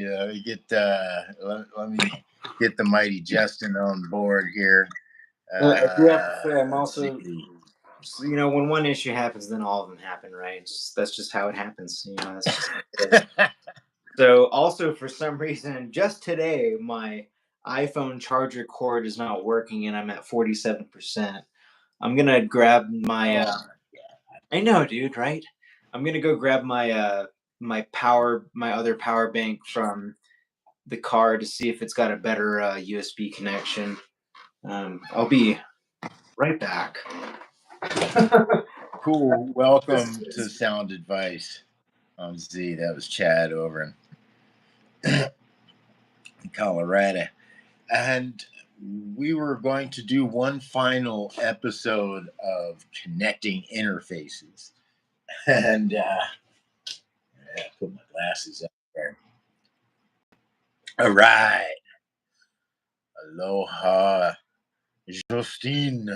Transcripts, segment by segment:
let me get the mighty Justin on board here. I do have to say, I'm also, when one issue happens, then all of them happen, right? That's just how it happens. That's just how it is. So also, for some reason, just today, my iPhone charger cord is not working, and I'm at 47%. I'm gonna grab my. I know, dude. Right? I'm gonna go grab my my other power bank from the car to see if it's got a better USB connection. I'll be right back. Cool. Welcome to Sound Advice on Z. That was Chad over in Colorado. And we were going to do one final episode of Connecting Interfaces. And put my glasses up there. All right. Aloha, Justine.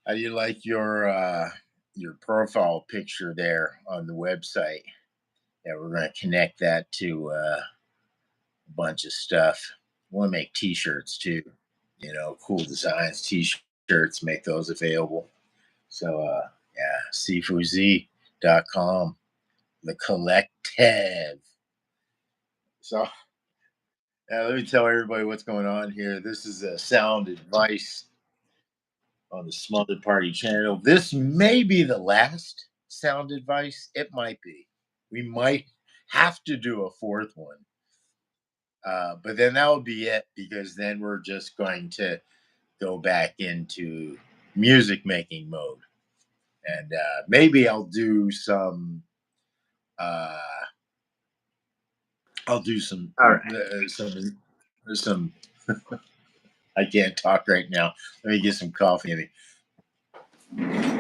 How do you like your profile picture there on the website? Yeah, we're going to connect that to a bunch of stuff. We want to make t-shirts too. Cool designs, t-shirts, make those available. So, cfuz.com, the collective. So, let me tell everybody what's going on here. This is a Sound Advice on the Smotherparty channel. This may be the last Sound Advice. It might be. We might have to do a fourth one. But then that will be it, because then we're just going to go back into music making mode. And maybe I'll do some all right. Some I can't talk right now. Let me get some coffee in me.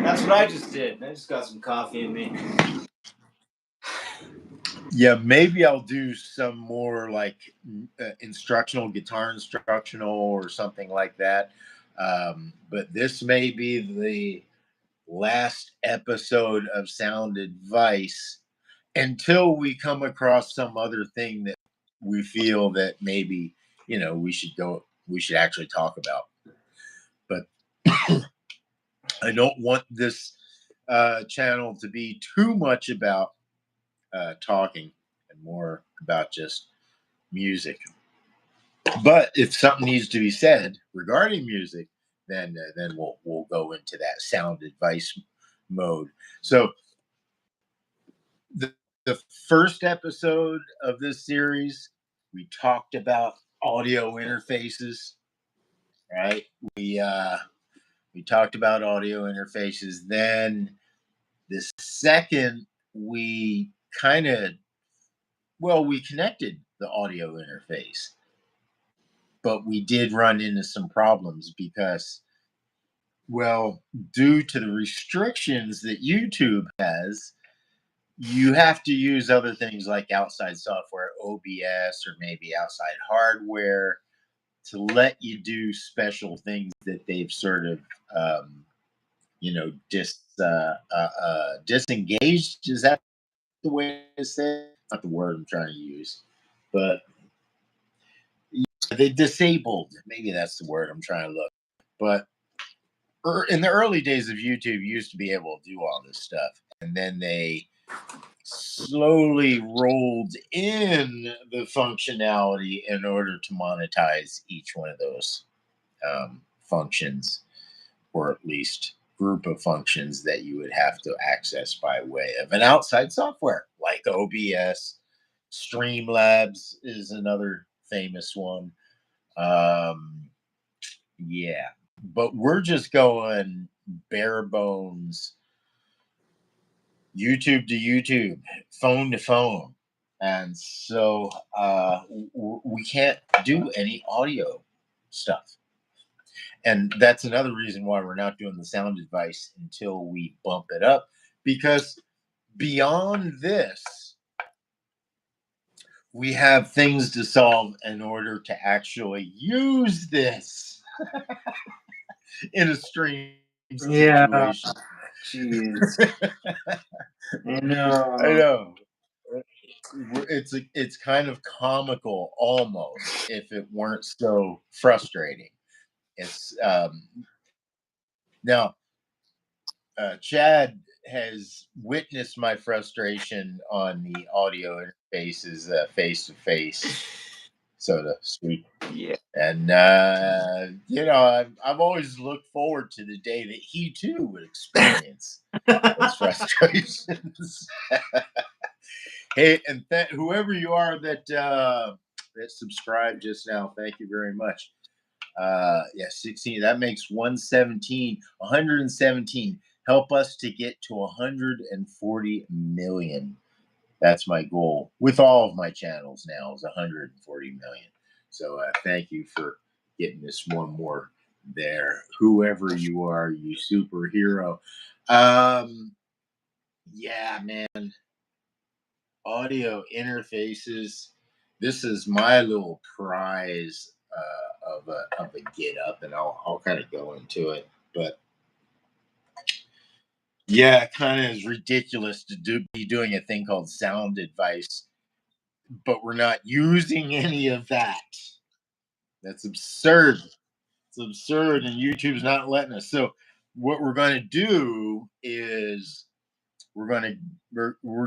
That's what I just did. I just got some coffee in me. Yeah, maybe I'll do some more like guitar instructional or something like that. But this may be the last episode of Sound Advice until we come across some other thing that we feel that maybe, we should actually talk about. But I don't want this channel to be too much about talking and more about just music. But if something needs to be said regarding music, then we'll go into that Sound Advice mode. So the first episode of this series, we talked about audio interfaces, right? We talked about audio interfaces. Then the second, we connected the audio interface, but we did run into some problems because, due to the restrictions that YouTube has, you have to use other things like outside software, OBS, or maybe outside hardware to let you do special things that they've sort of, disengaged. Is that the way to say it? Not the word I'm trying to use, but they disabled. Maybe that's the word I'm trying to look. But in the early days of YouTube, you used to be able to do all this stuff, and then they slowly rolled in the functionality in order to monetize each one of those functions, or at least group of functions that you would have to access by way of an outside software like OBS. Streamlabs is another famous one. Yeah, but we're just going bare bones, YouTube to YouTube, phone to phone. And so we can't do any audio stuff. And that's another reason why we're not doing the Sound Advice until we bump it up, because beyond this, we have things to solve in order to actually use this in a stream situation. Jeez. I know. I know. it's kind of comical almost if it weren't so frustrating. It's now Chad has witnessed my frustration on the audio interfaces face to face, so to speak. Yeah. And you know, I've always looked forward to the day that he too would experience those frustrations. Hey, and whoever you are that subscribed just now, thank you very much. Yeah, 16. That makes 117, 117. Help us to get to 140 million. That's my goal with all of my channels now is 140 million. So thank you for getting this one more there. Whoever you are, you superhero. Yeah, man. Audio interfaces. This is my little prize of a get up, and I'll kind of go into it. But yeah, it kind of is ridiculous to be doing a thing called sound advice, but we're not using any of that. That's absurd. It's absurd, and YouTube's not letting us. So what we're going to do is we're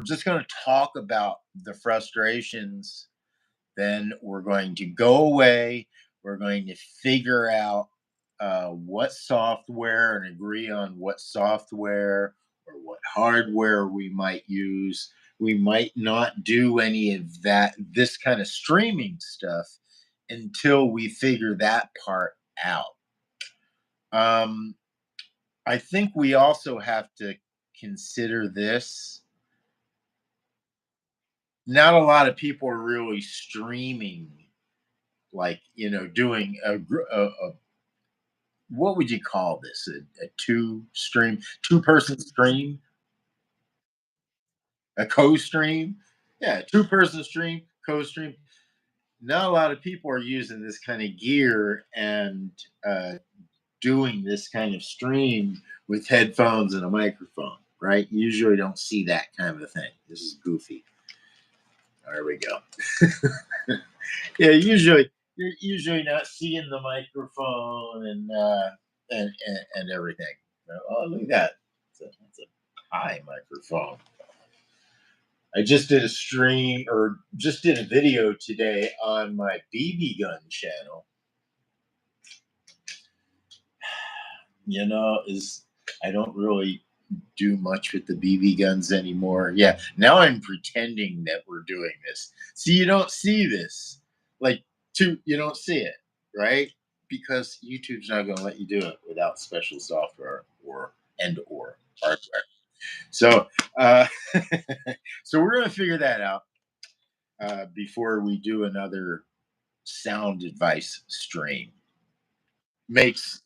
just going to talk about the frustrations. Then we're going to go away. We're going to figure out what software and agree on what software or what hardware we might use. We might not do any of this kind of streaming stuff until we figure that part out. I think we also have to consider this. Not a lot of people are really streaming, like, you know, doing a what would you call this? A two-person stream, a co-stream? Yeah, two-person stream, co-stream. Not a lot of people are using this kind of gear and doing this kind of stream with headphones and a microphone, right? You usually don't see that kind of a thing. This is goofy. There we go. Yeah, usually you're usually not seeing the microphone and everything. Oh, look at that. That's a high microphone. I just did a stream or just did a video today on my BB gun channel. You know, I don't really do much with the BB guns anymore. Yeah, now I'm pretending that we're doing this. See, you don't see this. Like, you don't see it, right? Because YouTube's not going to let you do it without special software or hardware. So, so we're going to figure that out before we do another sound advice stream. Makes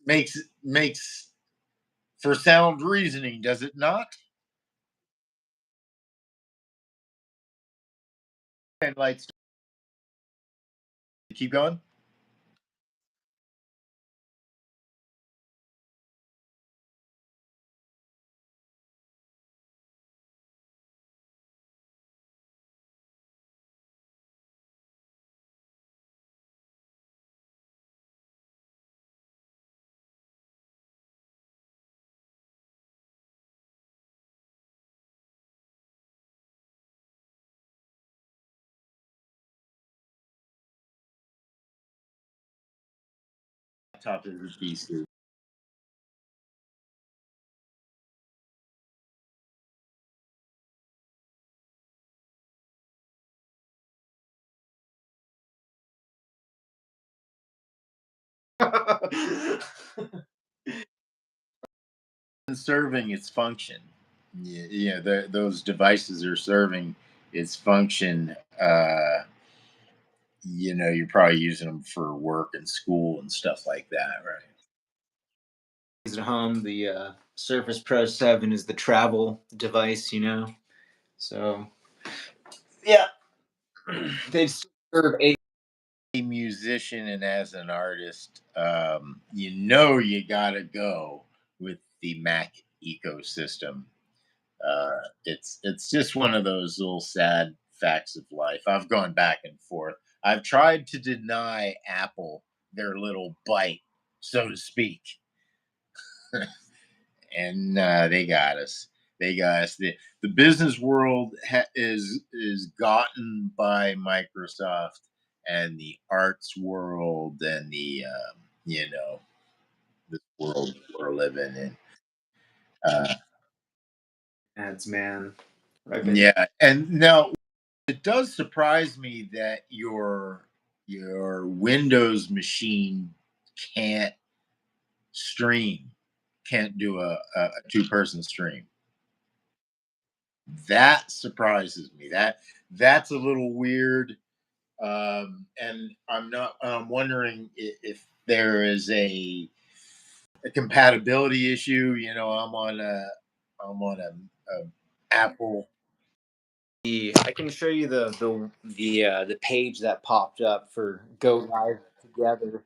for sound reasoning, does it not? And lights. Keep going. Top of the PC. Serving its function. Yeah, those devices are serving its function. You know, you're probably using them for work and school and stuff like that, right? At home, the Surface Pro 7 is the travel device, you know. So yeah, they serve a musician and as an artist, you know, you gotta go with the Mac ecosystem. It's just one of those little sad facts of life. I've gone back and forth. I've tried to deny Apple their little bite, so to speak, and they got us. They got us. The business world is gotten by Microsoft, and the arts world and the you know, this world we're living in. Ads, man. Right. Yeah, and now it does surprise me that your Windows machine can't stream, can't do a two-person stream. That surprises me. That's a little weird. And I'm wondering if there is a compatibility issue. You know, I'm on a Apple. I can show you the page that popped up for Go Live Together.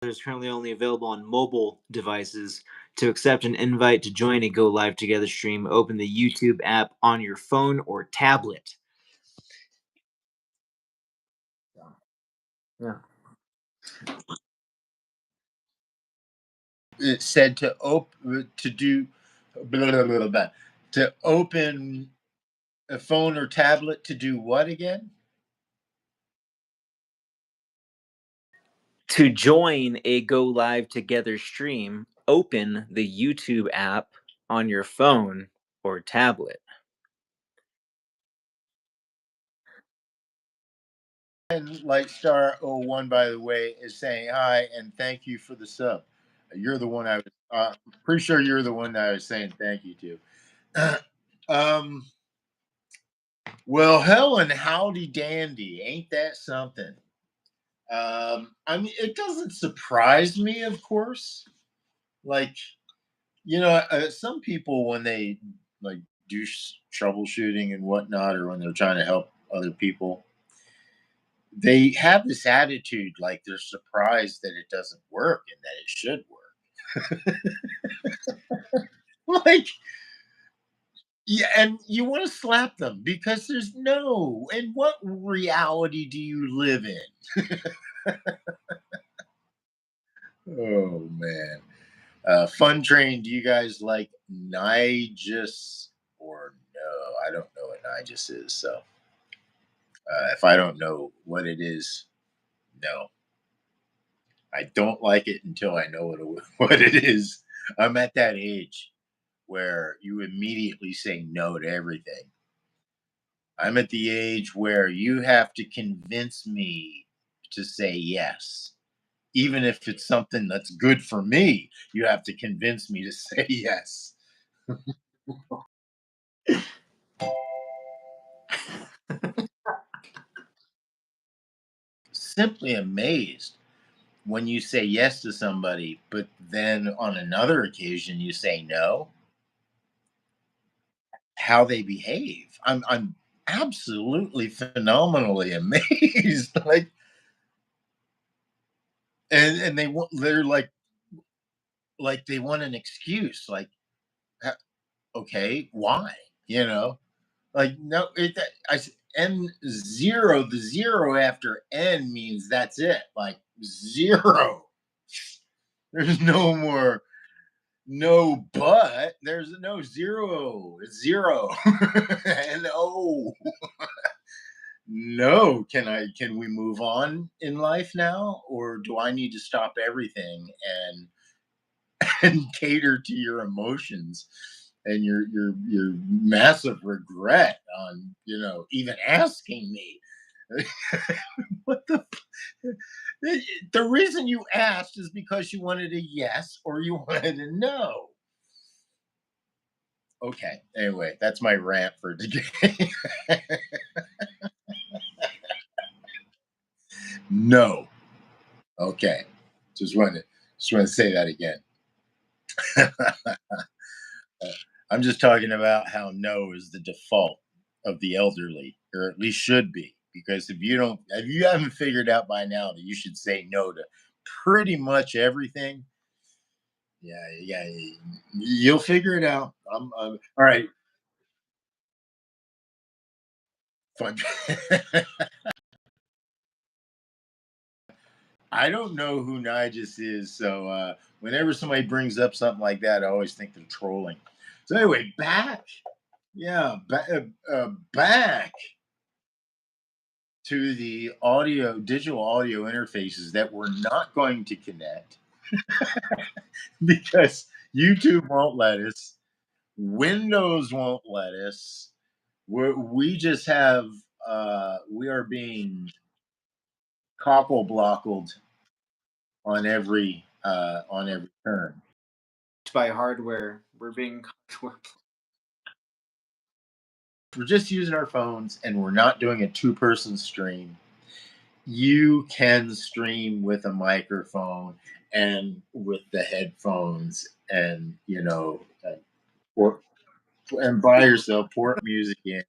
Is currently only available on mobile devices. To accept an invite to join a Go Live Together stream, open the YouTube app on your phone or tablet. Yeah. It said to do blah, blah, blah, blah, to open a phone or tablet to do what again? To join a Go Live Together stream, open the YouTube app on your phone or tablet. And Lightstar01, by the way, is saying hi and thank you for the sub. You're the one I was pretty sure you're the one that I was saying thank you to. um, well, hell and howdy dandy, ain't that something? I mean, it doesn't surprise me, of course. Like, you know, some people when they like do troubleshooting and whatnot, or when they're trying to help other people, they have this attitude like they're surprised that it doesn't work and that it should work. Like, yeah, and you want to slap them because there's no. And what reality do you live in? Oh man. Fun Train, do you guys like Nigis or no? I don't know what Nigis is. So if I don't know what it is, no. I don't like it until I know what it is. I'm at that age where you immediately say no to everything. I'm at the age where you have to convince me to say yes. Even if it's something that's good for me, you have to convince me to say yes. Simply amazed when you say yes to somebody, but then on another occasion you say no, how they behave. I'm absolutely phenomenally amazed. Like, and they're like they want an excuse. Like, okay, why? You know, like no, n zero. The zero after n means that's it. Like zero. There's no more. No, but there's no zero. It's zero. And oh no, can we move on in life now? Or do I need to stop everything and and cater to your emotions and your massive regret on, you know, even asking me? What the reason you asked is because you wanted a yes or you wanted a no. Okay. Anyway, that's my rant for today. No. Okay. Just want to say that again. I'm just talking about how no is the default of the elderly, or at least should be. Because if you haven't figured out by now that you should say no to pretty much everything, Yeah. You'll figure it out. All right. Fun. I don't know who Nigis is, so whenever somebody brings up something like that, I always think they're trolling. So anyway, back, yeah, back to the digital audio interfaces that we're not going to connect because YouTube won't let us, Windows won't let us. We just have we are being cockle blockled on every turn. By hardware, we're being We're just using our phones and we're not doing a two-person stream. You can stream with a microphone and with the headphones, and port, and by yourself port music in.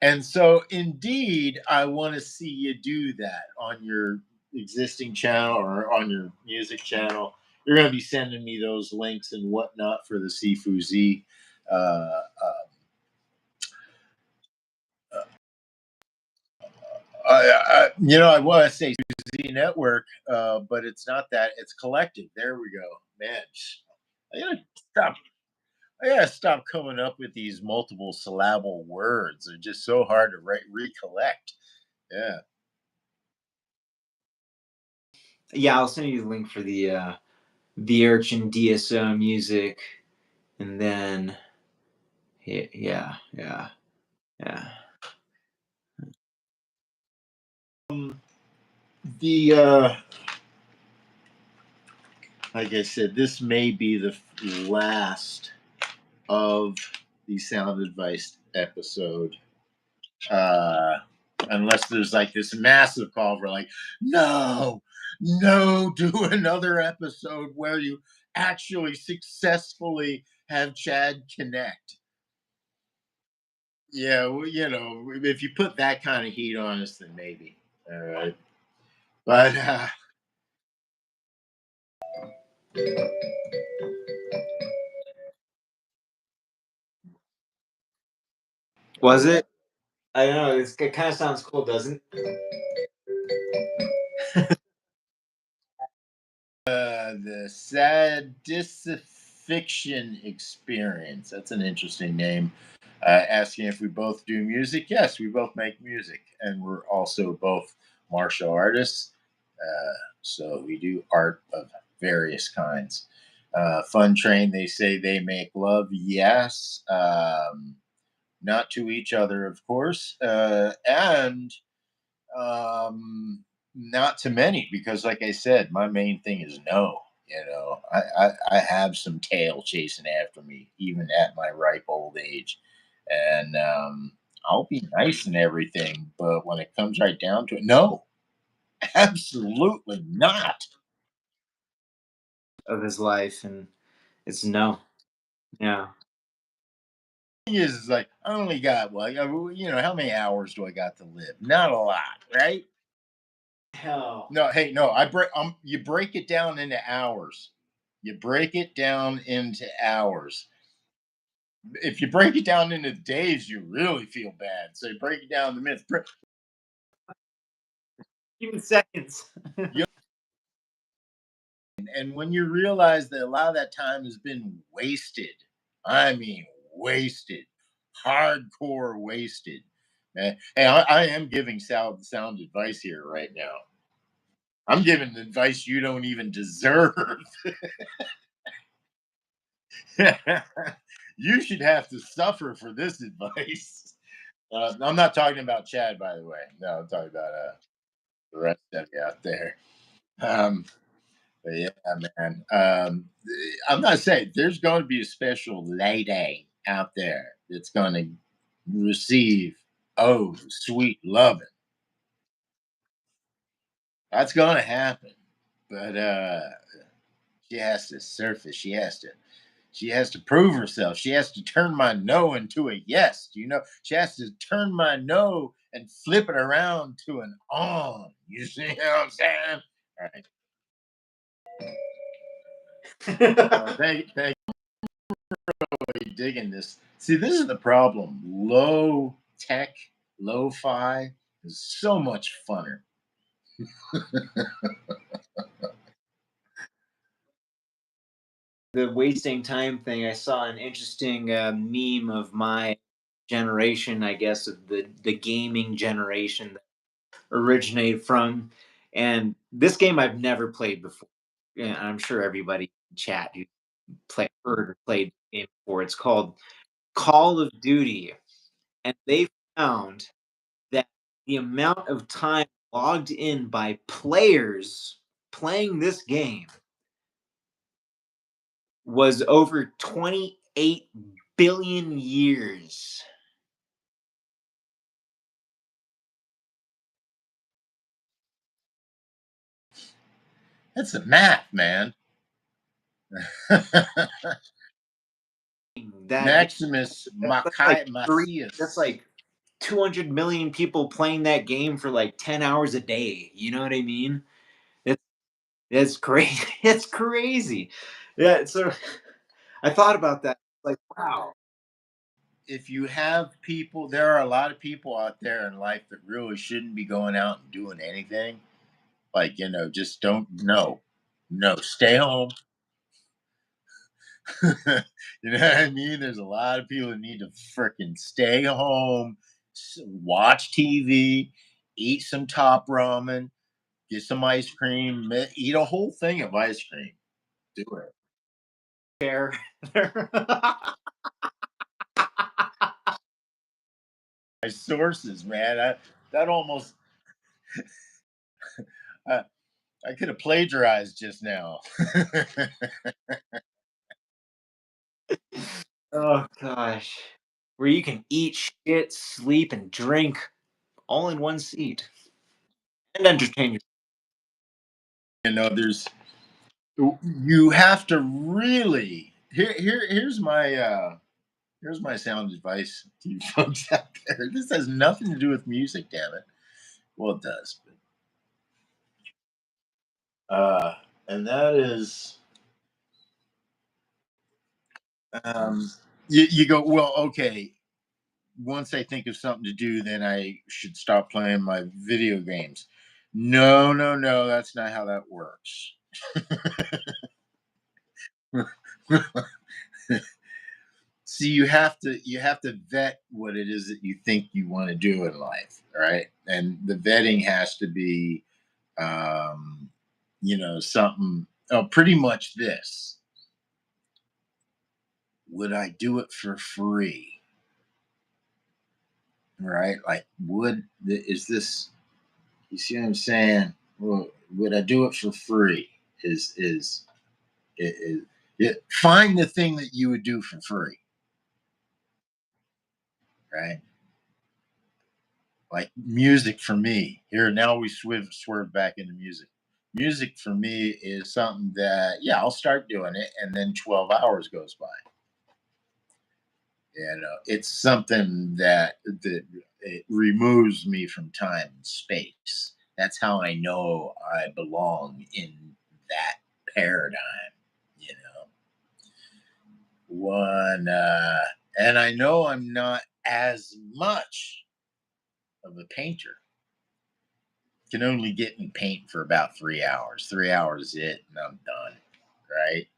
And so, indeed, I want to see you do that on your existing channel or on your music channel. You're going to be sending me those links and whatnot for the Sifu Z. I want to say Z Network, but it's not that. It's collective. There we go, man. I gotta stop. I gotta stop coming up with these multiple syllable words. They're just so hard to recollect. Yeah. Yeah, I'll send you the link for the Urchin DSO music, and then yeah. The like I said, this may be the last of the Sound Advice episode. Unless there's like this massive call for like, no, do another episode where you actually successfully have Chad connect. Yeah, well, if you put that kind of heat on us, then maybe. All right. But Was it? I don't know. It kind of sounds cool, doesn't it? the Satisfaction Experience. That's an interesting name. Asking if we both do music. Yes, we both make music, and we're also both martial artists. So we do art of various kinds. Fun Train, they say they make love. Yes. Not to each other, of course. And not to many, because like I said, my main thing is no. I have some tail chasing after me, even at my ripe old age. And I'll be nice and everything, but when it comes right down to it, no, absolutely not. Of his life, and it's no. Yeah. Thing is like I only got how many hours do I got to live? Not a lot, right? Hell. No, hey, no, you break it down into hours. You break it down into hours. If you break it down into days, you really feel bad. So you break it down to minutes. Even seconds. And when you realize that a lot of that time has been wasted, I mean, wasted, hardcore wasted. Hey, I am giving sound advice here right now. I'm giving advice you don't even deserve. You should have to suffer for this advice. I'm not talking about Chad, by the way. No, I'm talking about the rest of you out there. Um, but yeah, man. I'm not saying there's going to be a special lady out there that's going to receive sweet loving. That's going to happen, but she has to surface. She has to prove herself. She has to turn my no into a yes. She has to turn my no and flip it around to an on. You see what I'm saying? All right. Thank you for digging this. See, this is the problem. Low tech, lo-fi is so much funner. The wasting time thing, I saw an interesting meme of my generation, I guess, of the gaming generation that originated from. And this game I've never played before. Yeah, I'm sure everybody in chat who heard or played the game before. It's called Call of Duty. And they found that the amount of time logged in by players playing this game was over 28 billion years. That's the math, man. That Maximus that's like that's Macias. like 200 million people playing that game for like 10 hours a day. You know what I mean? It's it's crazy. It's crazy. Yeah, so I thought about that. Like, wow. If you have people, there are a lot of people out there in life that really shouldn't be going out and doing anything. Like, just don't, no, stay home. You know what I mean? There's a lot of people that need to freaking stay home, watch TV, eat some top ramen, get some ice cream, eat a whole thing of ice cream. Do it. Share. My sources, man. That almost, I, I could have plagiarized just now. Oh gosh. Where you can eat shit, sleep, and drink all in one seat. And entertain yourself. There's you have to really here's my sound advice to you folks out there. This has nothing to do with music, damn it. Well, it does, but and that is you go, well, okay, once I think of something to do, then I should stop playing my video games. No, no, no, that's not how that works. See, you have to vet what it is that you think you want to do in life, right? And the vetting has to be, something. Oh, pretty much this. Would I do it for free? Right? Like, is this? You see what I'm saying? Well, would I do it for free? Find the thing that you would do for free, right? Like music for me. Here now we swerve back into music. Music for me is something that, yeah, I'll start doing it, and then 12 hours goes by. It's something that it removes me from time and space. That's how I know I belong in that paradigm. You know, one, and I know I'm not as much of a painter. Can only get me paint for about 3 hours. 3 hours is it, and I'm done. Right?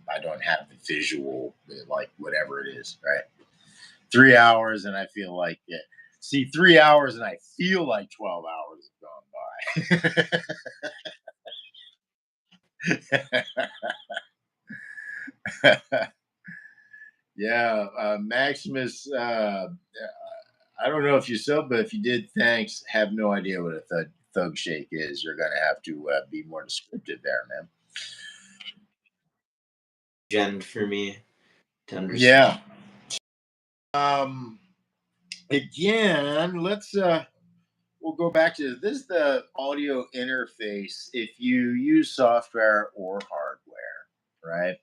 I don't have the visual, like whatever it is. Right? 3 hours, and I feel like it. See, 3 hours, and I feel like 12 hours have gone by. Yeah, Maximus. I don't know if you sub, but if you did, thanks. Have no idea what a thug shake is. You're gonna have to be more descriptive there, man. Gen for me to understand. Yeah. Again, we'll go back to this is the audio interface if you use software or hardware, right?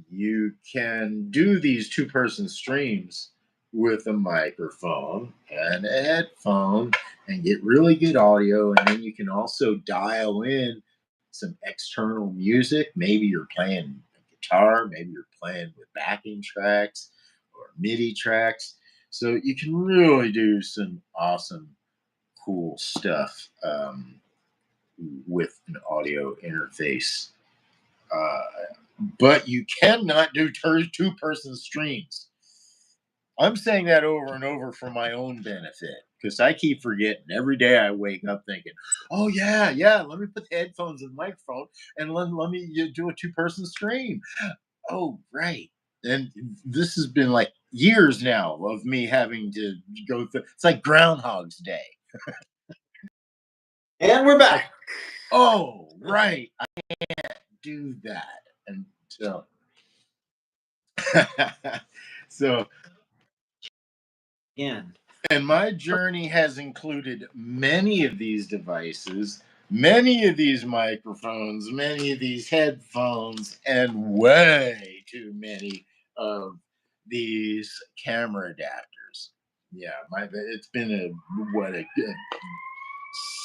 You can do these two-person streams with a microphone and a headphone and get really good audio, and then you can also dial in some external music. Maybe you're playing a guitar, maybe you're playing with backing tracks or MIDI tracks. So you can really do some awesome, cool stuff with an audio interface. Uh, but you cannot do two-person streams. I'm saying that over and over for my own benefit because I keep forgetting. Every day I wake up thinking, "Oh yeah, yeah, let me put the headphones in the microphone and let me do a two-person stream." Oh right, and this has been like years now of me having to go through. It's like Groundhog's Day. And we're back. Oh right, I can't do that, and so so Again. and my journey has included many of these devices, many of these microphones, many of these headphones, and way too many of these camera adapters. Yeah, it's been a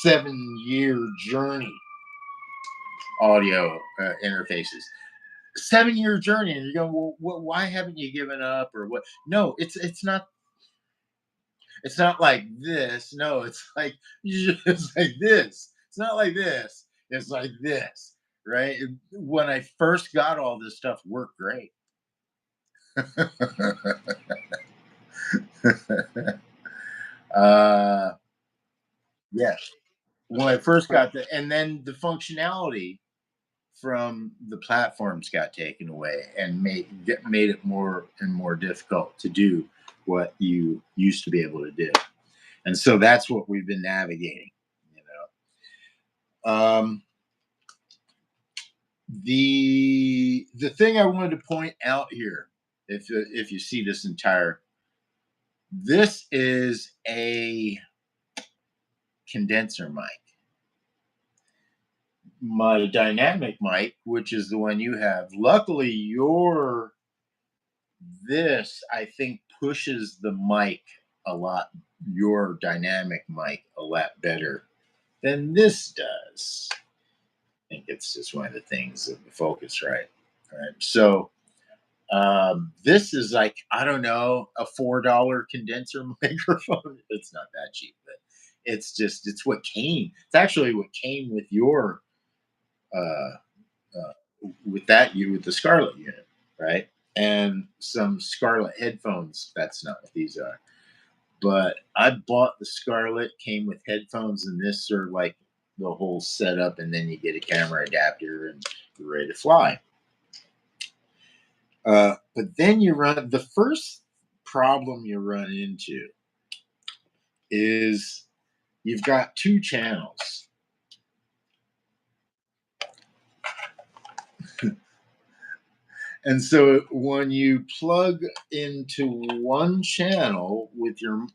7-year journey. Audio interfaces. 7-year journey, and you're going, well, why haven't you given up, or what? No, it's not. It's not like this. No, it's like it's like this. It's not like this. It's like this, right? When I first got all this stuff, worked great. uh, yes. When I first got and then the functionality from the platforms got taken away and made it more and more difficult to do what you used to be able to do. And so that's what we've been navigating, you know. The thing I wanted to point out here, if you see this is a condenser mic. My dynamic mic, which is the one you have, luckily this I think pushes the mic a lot, your dynamic mic a lot better than this does. I think it's just one of the things of the focus, right? So this is like, I don't know, a $4 condenser microphone. It's not that cheap, but it's what came. It's actually what came with your uh, with the Scarlett unit, right? And some Scarlett headphones. That's not what these are. But I bought the Scarlett, came with headphones, and this are like the whole setup, and then you get a camera adapter and you're ready to fly. But then the first problem you run into is you've got two channels. And so when you plug into one channel with your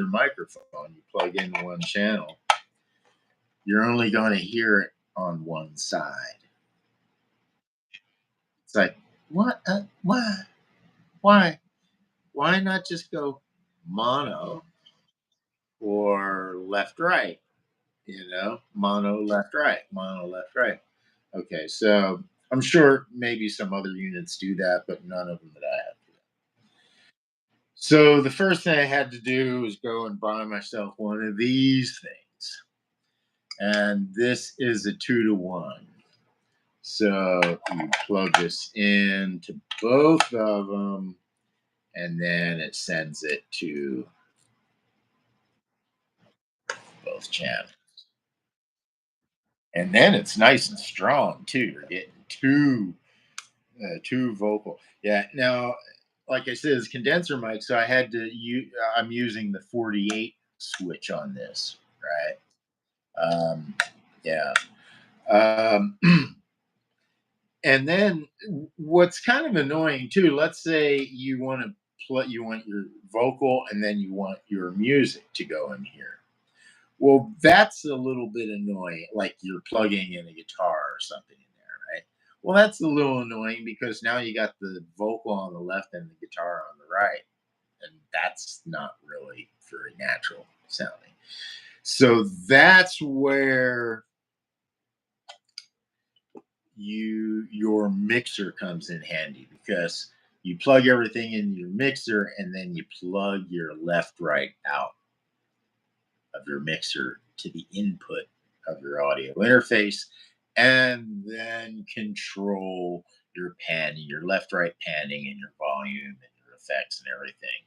microphone, you plug in one channel, you're only going to hear it on one side. It's like, what? Why? Why not just go mono or left right? Mono left right, mono left right. Okay, so I'm sure maybe some other units do that, but none of them that I have. So the first thing I had to do was go and buy myself one of these things, and this is a 2-to-1. So you plug this into both of them, and then it sends it to both channels. And then it's nice and strong too. You're getting two vocal. Yeah. Now, like I said, it's condenser mic, so I'm using the 48 switch on this, right? Yeah. Um, and then what's kind of annoying too. Let's say you want your vocal, and then you want your music to go in here. Well, that's a little bit annoying, like you're plugging in a guitar or something in there, right? Well, that's a little annoying because now you got the vocal on the left and the guitar on the right, and that's not really very natural sounding. So that's where your mixer comes in handy, because you plug everything in your mixer and then you plug your left right out of your mixer to the input of your audio interface, and then control your panning, your left right panning, and your volume and your effects and everything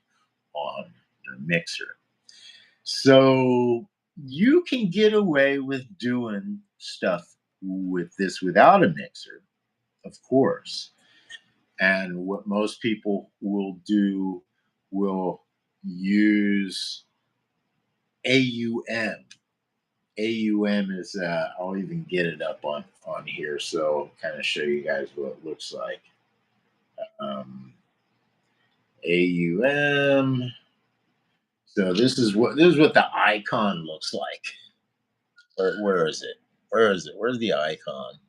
on your mixer. So you can get away with doing stuff with this without a mixer, of course. And what most people will do will use AUM. AUM is, I'll even get it up on here, so kind of show you guys what it looks like. AUM. So this is what the icon looks like. Where is it? Where is it? Where's the icon?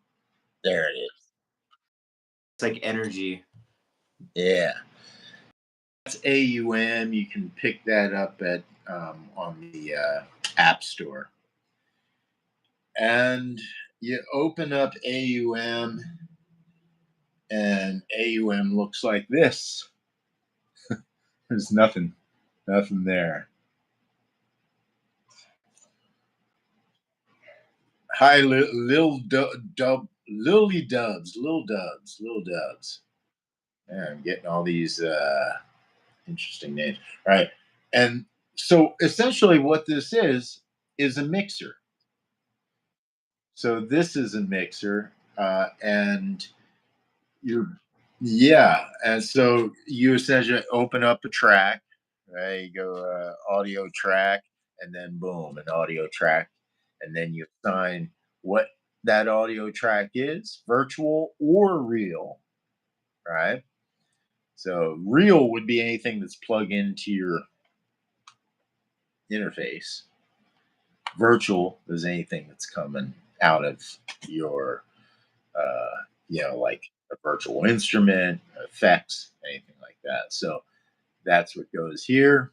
There it is. It's like energy. Yeah. That's AUM. You can pick that up at on the App Store. And you open up AUM, and AUM looks like this. There's nothing there. Hi, Lil Dubs. Yeah, I'm getting all these interesting names. All right. And so essentially what this is a mixer. So this is a mixer, and yeah, and so you essentially open up a track, right? You go audio track, and then boom, an audio track, and then you assign what that audio track is, virtual or real, right? So real would be anything that's plugged into your interface. Virtual is anything that's coming out of your like a virtual instrument, effects, anything like that. So that's what goes here.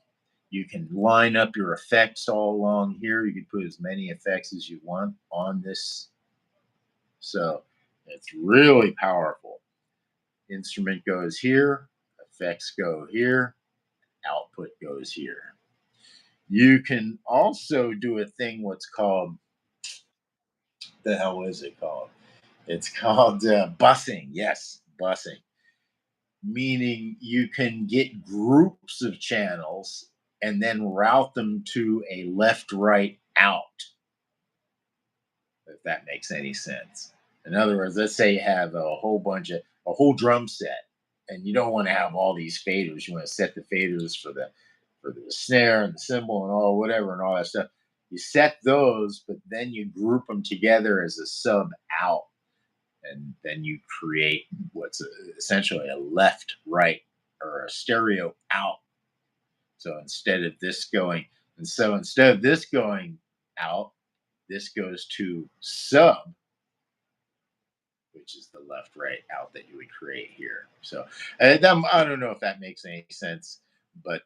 You can line up your effects all along here. You can put as many effects as you want on this. So it's really powerful. Instrument goes here, effects go here, output goes here. You can also do a thing what's called, the hell is it called? It's called busing. Yes, busing. Meaning you can get groups of channels and then route them to a left right out, if that makes any sense. In other words, let's say you have a whole drum set, and you don't want to have all these faders. You want to set the faders for the snare and the cymbal and all whatever and all that stuff. You set those, but then you group them together as a sub out, and then you create what's essentially a left right or a stereo out. So instead of this going out, this goes to sub, which is the left right out that you would create here. So I don't know if that makes any sense, but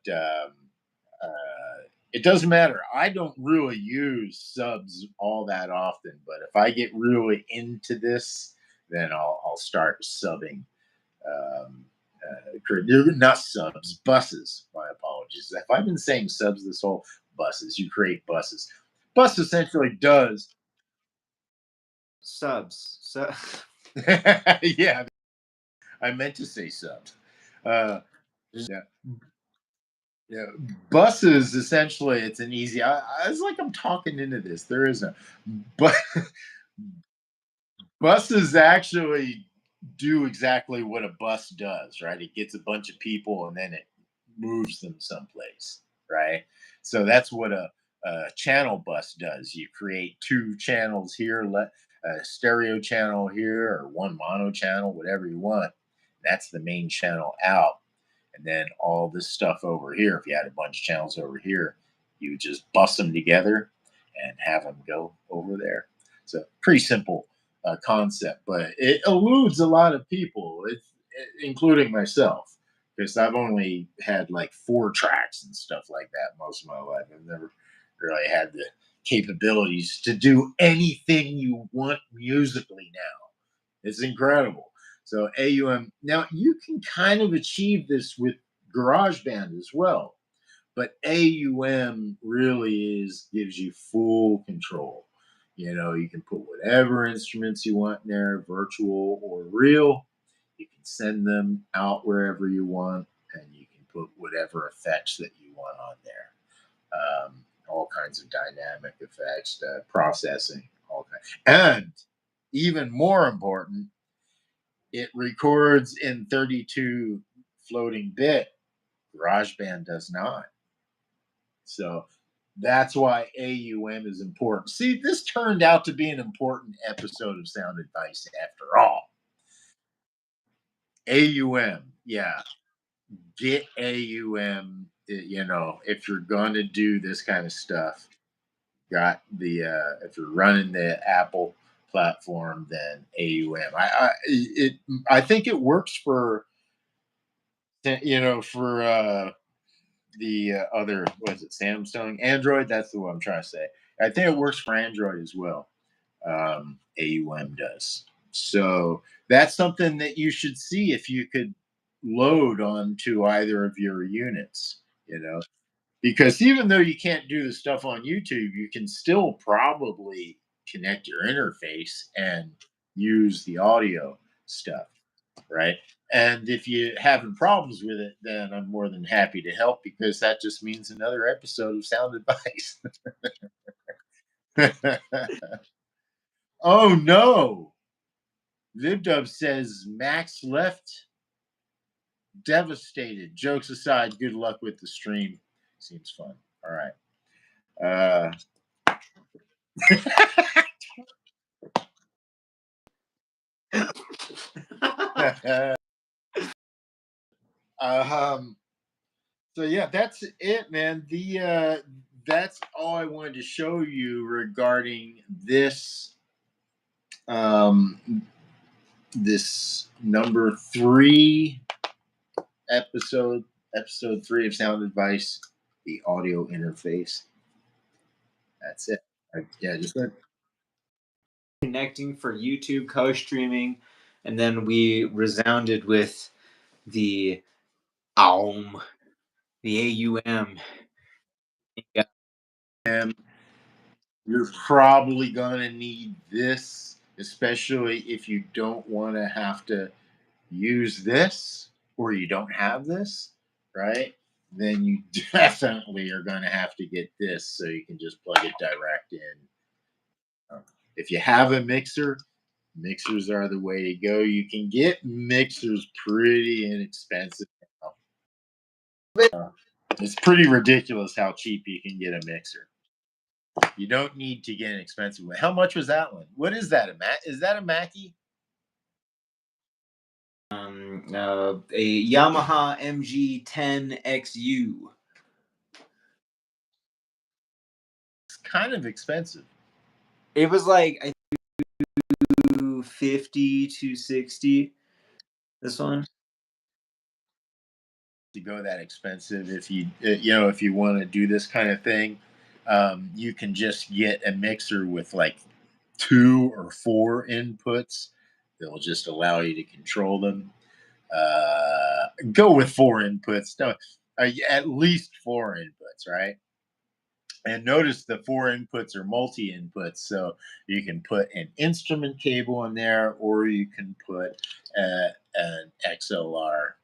it doesn't matter. I don't really use subs all that often, but if I get really into this, then I'll start subbing. Um, Not subs, buses. My apologies. If I've been saying subs this whole buses, you create buses. Bus essentially does Subs. So yeah, I meant to say subs. Yeah, yeah. Buses essentially, it's an easy. It's like I'm talking into this. There is no, but buses actually do exactly what a bus does, right? It gets a bunch of people and then it moves them someplace, right? So that's what a channel bus does. You create two channels here, let a stereo channel here, or one mono channel, whatever you want. That's the main channel out. And then all this stuff over here, if you had a bunch of channels over here, you just bus them together and have them go over there. So pretty simple concept, but it eludes a lot of people, including myself, because I've only had like 4 tracks and stuff like that most of my life. I've never really had the capabilities to do anything you want musically now. It's incredible. So AUM. Now you can kind of achieve this with GarageBand as well, but AUM really gives you full control. You can put whatever instruments you want in there, virtual or real. You can send them out wherever you want, and you can put whatever effects that you want on there. All kinds of dynamic effects, processing, all kinds. And even more important, it records in 32 floating bit. GarageBand does not. So that's why AUM is important. See, this turned out to be an important episode of Sound Advice after all. AUM, yeah. Get AUM, if you're going to do this kind of stuff. Got the if you're running the Apple platform, then AUM. I think it works for the other, what is it, Samsung, Android. That's the one I'm trying to say. I think it works for Android as well. AUM does. So that's something that you should see if you could load onto either of your units. Because even though you can't do the stuff on YouTube, you can still probably connect your interface and use the audio stuff, right? And if you're having problems with it, then I'm more than happy to help, because that just means another episode of Sound Advice. Oh no! LibDub says Max left devastated. Jokes aside, good luck with the stream. Seems fun. All right. So yeah, that's it, man. That's all I wanted to show you regarding this this number 3 episode 3 of Sound Advice, the audio interface. That's it. Just connecting for YouTube co-streaming, and then we resounded with the AUM. Yeah. You're probably gonna need this, especially if you don't want to have to use this, or you don't have this, right? Then you definitely are going to have to get this, so you can just plug it direct in. If you have a mixer, mixers are the way to go. You can get mixers pretty inexpensive now. It's pretty ridiculous how cheap you can get a mixer. You don't need to get an expensive one. How much was that one? What is that? Is that a Mackie? A Yamaha MG10XU. It's kind of expensive. It was like I think 50 to 60. This one. To go that expensive, if you want to do this kind of thing, you can just get a mixer with like 2 or 4 inputs that will just allow you to control them. Go with 4 inputs. No, at least 4 inputs, right? And notice the 4 inputs are multi-inputs, so you can put an instrument cable in there, or you can put an XLR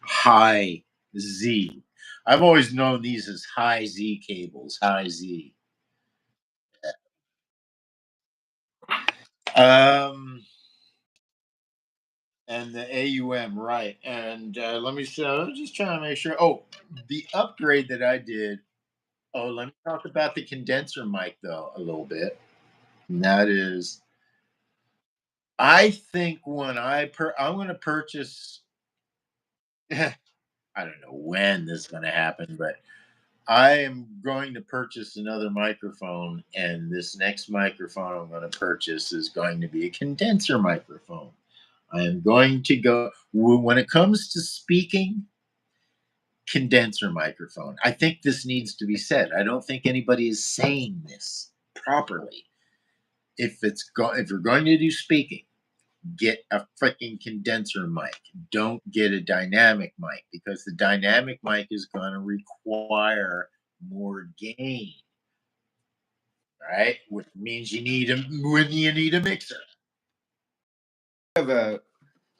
high Z. I've always known these as high Z cables, high Z. And the AUM, right. And let me show, I'm just trying to make sure. Oh, the upgrade that I did. Oh, let me talk about the condenser mic, though, a little bit. And that is, I think when I'm going to purchase, I don't know when this is going to happen, but I am going to purchase another microphone, and this next microphone I'm going to purchase is going to be a condenser microphone. I am going to go, when it comes to speaking, condenser microphone. I think this needs to be said. I don't think anybody is saying this properly. if you're going to do speaking, get a freaking condenser mic. Don't get a dynamic mic, because the dynamic mic is going to require more gain, right? Which means you need a mixer. I have a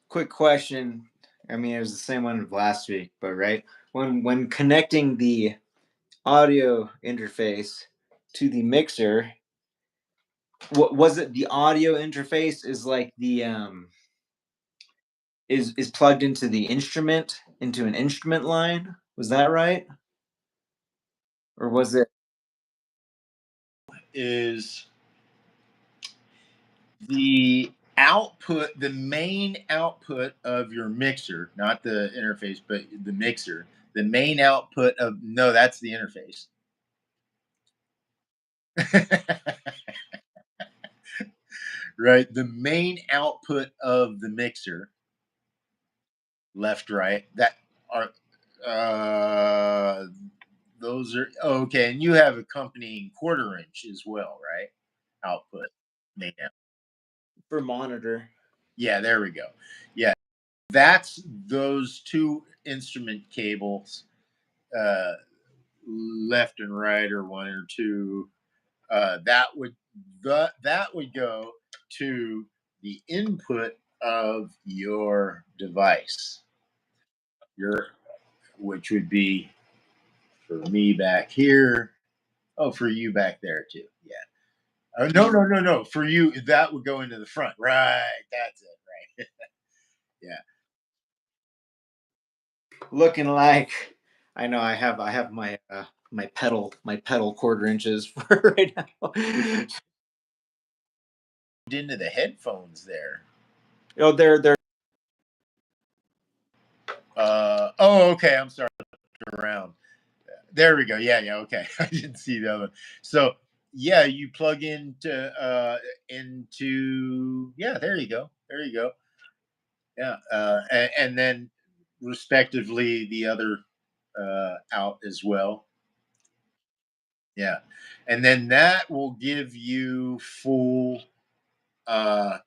quick question. I mean, it was the same one of last week, but right when connecting the audio interface to the mixer, what was it? The audio interface is like the is plugged into the instrument, into an instrument line. Was that right? Or was it Is the output, the main output of your mixer, not the interface, but the mixer, the main output of, no, that's the interface. Right, the main output of the mixer, left, right, that are those are okay, and you have accompanying quarter inch as well, right? Output, main out. for monitor? Yeah, there we go. Yeah, that's those two instrument cables, uh, left and right, or one or two. That would go to the input of your device. Your Which would be for me back here. Oh, for you back there too. Yeah. No. For you, that would go into the front. Right. That's it. Right. Yeah. Looking like I know I have my my pedal quarter inches for right now. Into the headphones there. Oh, they're Oh, okay. I'm sorry. Around. There we go. Yeah. Okay. I didn't see the other. So yeah, you plug into yeah. There you go. Yeah. And then respectively the other out as well. Yeah. And then that will give you full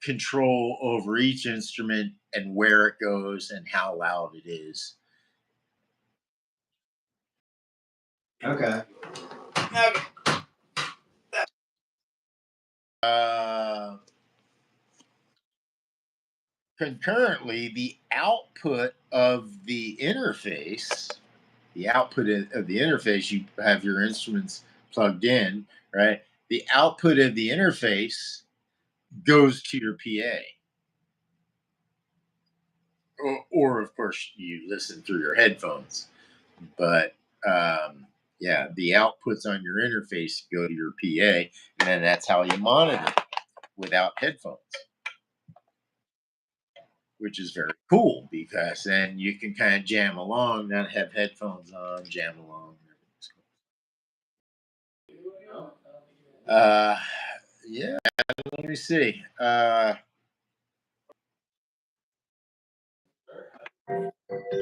control over each instrument and where it goes and how loud it is. okay. Uh, Concurrently, the output of the interface, you have your instruments plugged in, right? The output of the interface goes to your PA. Or of course, you listen through your headphones. But yeah, the outputs on your interface go to your PA, and then that's how you monitor without headphones, which is very cool because then you can kind of jam along, not have headphones on, jam along. Uh, yeah, let me see. I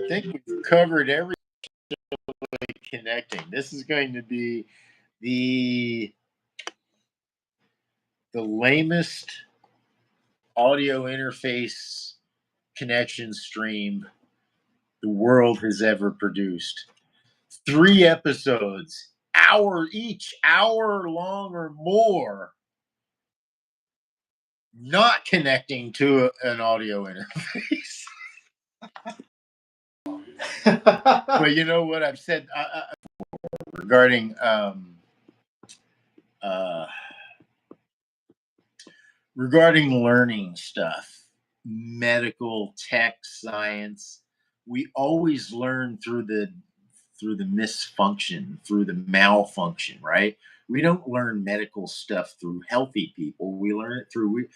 think we've covered every connecting. This is going to be the lamest audio interface connection stream the world has ever produced. 3 episodes, hour long or more, not connecting to an audio interface. But you know what I've said regarding uh, regarding learning stuff, medical, tech, science, we always learn through the misfunction, through the malfunction, right? We don't learn medical stuff through healthy people. We learn it through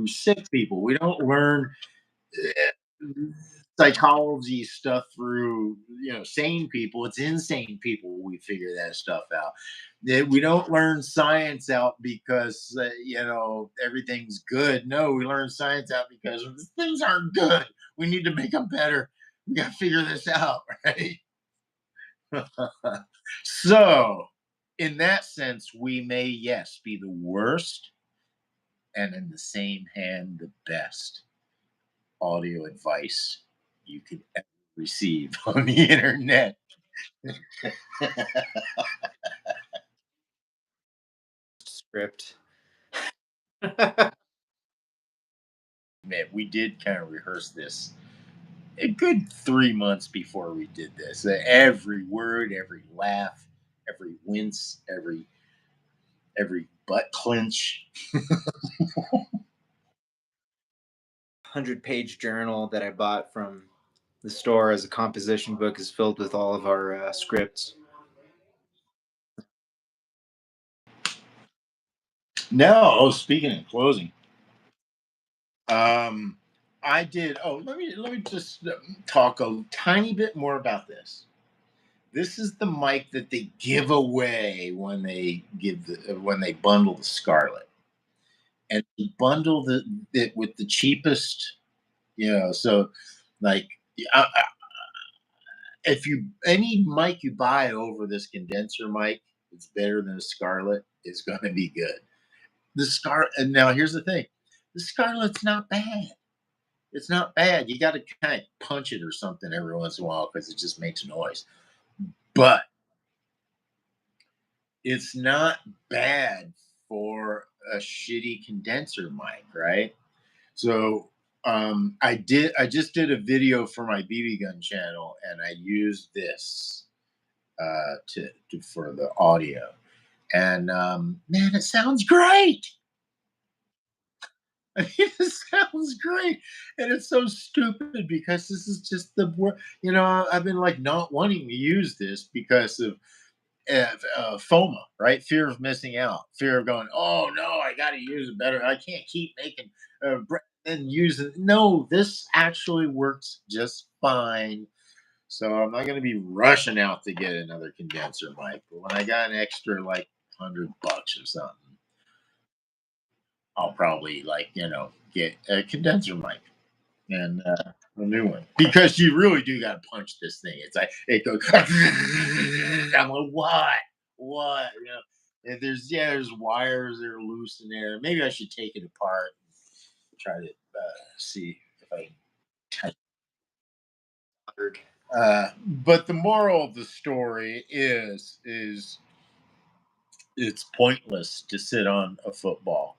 sick people. We don't learn psychology stuff through sane people. It's insane people we figure that stuff out. We don't learn science out because everything's good. No, we learn science out because things aren't good. We need to make them better. We got to figure this out, right? So in that sense, we may, yes, be the worst and in the same hand, the best audio advice you could ever receive on the internet. Script. Man, we did kind of rehearse this a good 3 months before we did this. Every word, every laugh, every wince, every butt clench. 100-page journal that I bought from the store as a composition book is filled with all of our scripts. No, speaking of closing, I did. Oh, let me just talk a tiny bit more about this. This is the mic that they give away when they when they bundle the Scarlet, and they bundle it with the cheapest. So like I, I- if you any mic you buy over this condenser mic, it's better than a Scarlet. It's going to be good. The Scarlet, and now here's the thing: the Scarlet's not bad. It's not bad. You got to kind of punch it or something every once in a while because it just makes noise. But it's not bad for a shitty condenser mic, right? So I just did a video for my BB gun channel, and I used this for the audio, and man, it sounds great. I mean, it sounds great, and it's so stupid because this is just the word. I've been like not wanting to use this because of FOMO, right? Fear of missing out, fear of going, oh no, I got to use it better. I can't keep making and using. No, this actually works just fine. So I'm not going to be rushing out to get another condenser mic. But when I got an extra like $100 or something, I'll probably get a condenser mic and a new one because you really do got to punch this thing. It's like it goes. I'm like, what? And there's wires that are loose in there. Maybe I should take it apart and try to see if I can. But the moral of the story is it's pointless to sit on a football.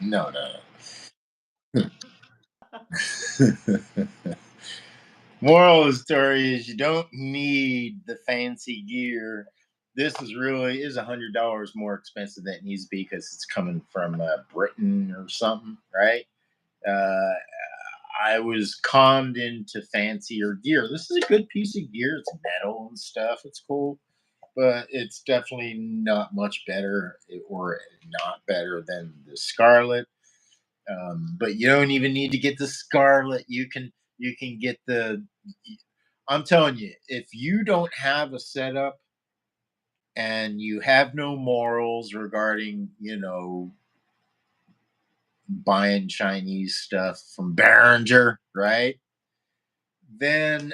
No, no. Moral of the story is you don't need the fancy gear. This is $100 more expensive than it needs to be because it's coming from Britain or something, right? Uh, I was conned into fancier gear. This is a good piece of gear. It's metal and stuff. It's cool, but it's definitely not much better or not better than the Scarlet. But you don't even need to get the Scarlet. You can get the. I'm telling you, if you don't have a setup and you have no morals regarding, buying Chinese stuff from Behringer, right? Then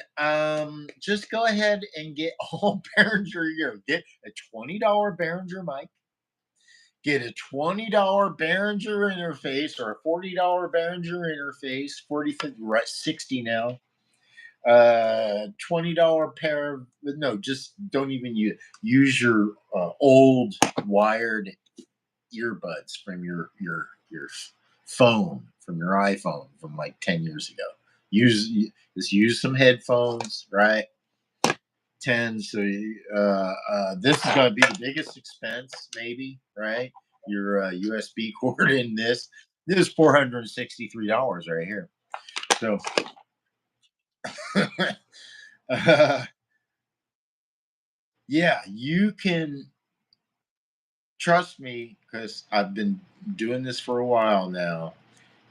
just go ahead and get all Behringer gear. Get a $20 Behringer mic. Get a $20 Behringer interface or a $40 Behringer interface, 40, 50, right, 60 now. $20 pair of, no, just don't even use your old wired earbuds from your phone, from your iPhone from like 10 years ago. Use some headphones, right? 10. So this is going to be the biggest expense, maybe, right? Your USB cord in this. This is $463 right here. So yeah, you can trust me because I've been doing this for a while now.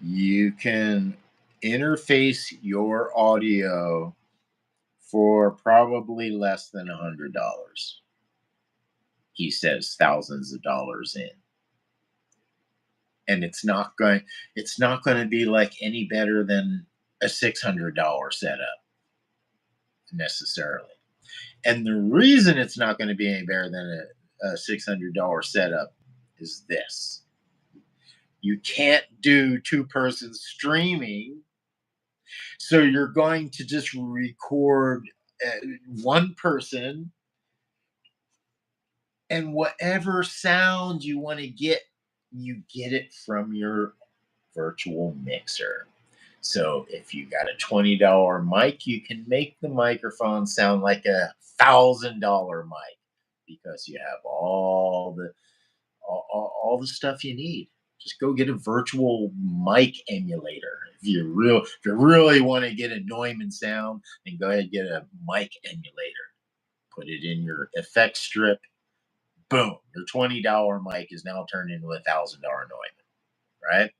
You can interface your audio for probably less than $100. He says thousands of dollars in. And it's not going to be like any better than a $600 setup necessarily. And the reason it's not going to be any better than $600 setup is this. You can't do two-person streaming, so you're going to just record one person, and whatever sound you want to get, you get it from your virtual mixer. So if you got a $20 mic, you can make the microphone sound like $1,000 mic because you have all the stuff you need. Just go get a virtual mic emulator. If you really want to get a Neumann sound, then go ahead and get a mic emulator. Put it in your effects strip. Boom, your $20 mic is now turned into a $1,000 Neumann, right?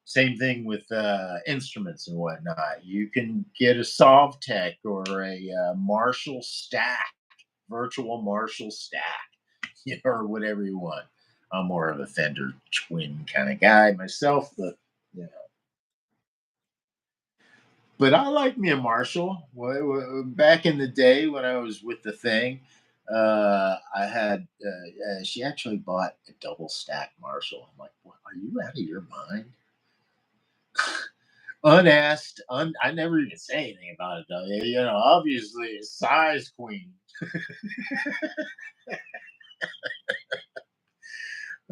Same thing with instruments and whatnot. You can get a Sovtech or a Marshall stack, virtual Marshall stack, or whatever you want. I'm more of a Fender Twin kind of guy myself, but you know. But I like me a Marshall. Back in the day when I was with the thing, I had she actually bought a double stack Marshall. I'm like, what, are you out of your mind? Unasked, I never even say anything about it though. You know, obviously, a size queen.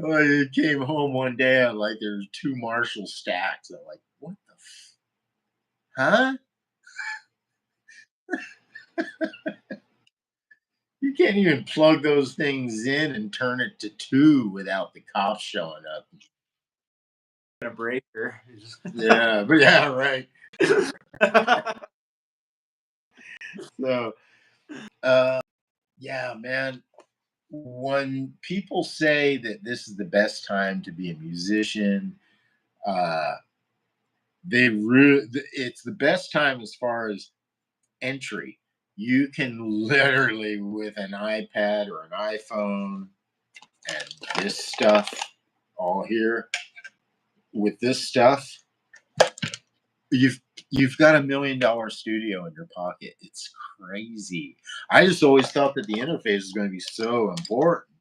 I came home one day and like there's two Marshall stacks. I'm like, what the huh? You can't even plug those things in and turn it to two without the cops showing up. A breaker. Yeah, but yeah, right. So, yeah, man. When people say that this is the best time to be a musician, uh, it's the best time as far as entry. You can literally with an iPad or an iPhone and this stuff all here with this stuff, you've got $1 million studio in your pocket. It's crazy. I just always thought that the interface is going to be so important.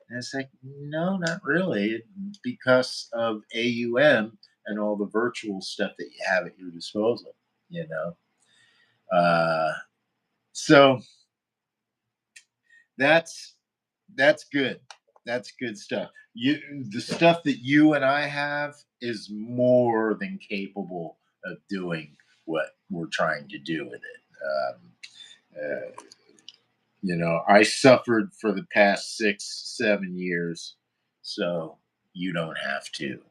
And it's like, no, not really, because of AUM and all the virtual stuff that you have at your disposal, you know. So that's good. That's good stuff. The stuff that you and I have is more than capable of doing what we're trying to do with it. You know, I suffered for the past 6, 7 years, so you don't have to.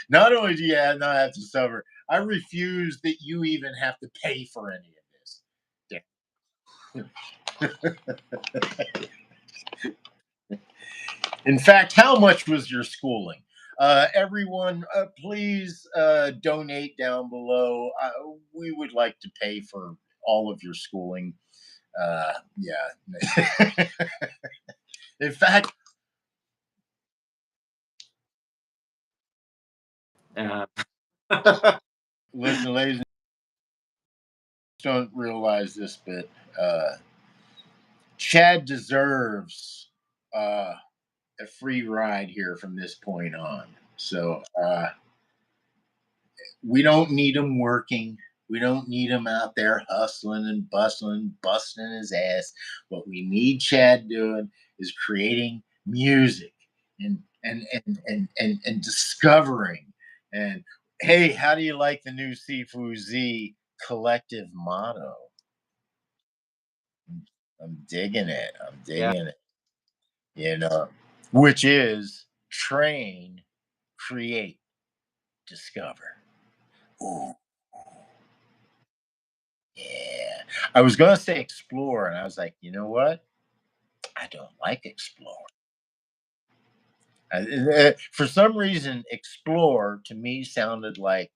Not only do you not have to suffer, I refuse that you even have to pay for any of this. In fact, how much was your schooling? Everyone, please donate down below. We would like to pay for all of your schooling. Yeah. In fact, listen, ladies, don't realize this, but Chad deserves a free ride here from this point on. So we don't need him working. We don't need him out there hustling and bustling, busting his ass. What we need Chad doing is creating music and discovering. And hey, how do you like the new Sifu Z collective motto? I'm digging it. I'm digging it. You know, which is train, create, discover. Ooh, yeah. I was gonna say explore, and I was like, you know what? I don't like explore. For some reason, explore to me sounded like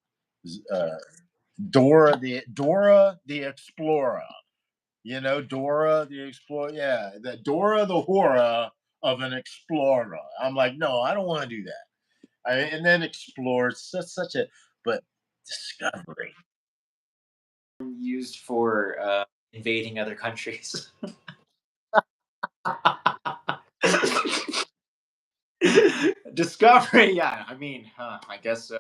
uh, Dora the Explorer. You know, Dora the Explorer. Yeah, the Dora the horror of an explorer. I'm like, no, I don't want to do that. And then explore. It's such a but discovery. Used for invading other countries. Discovery, yeah. I mean, I guess so.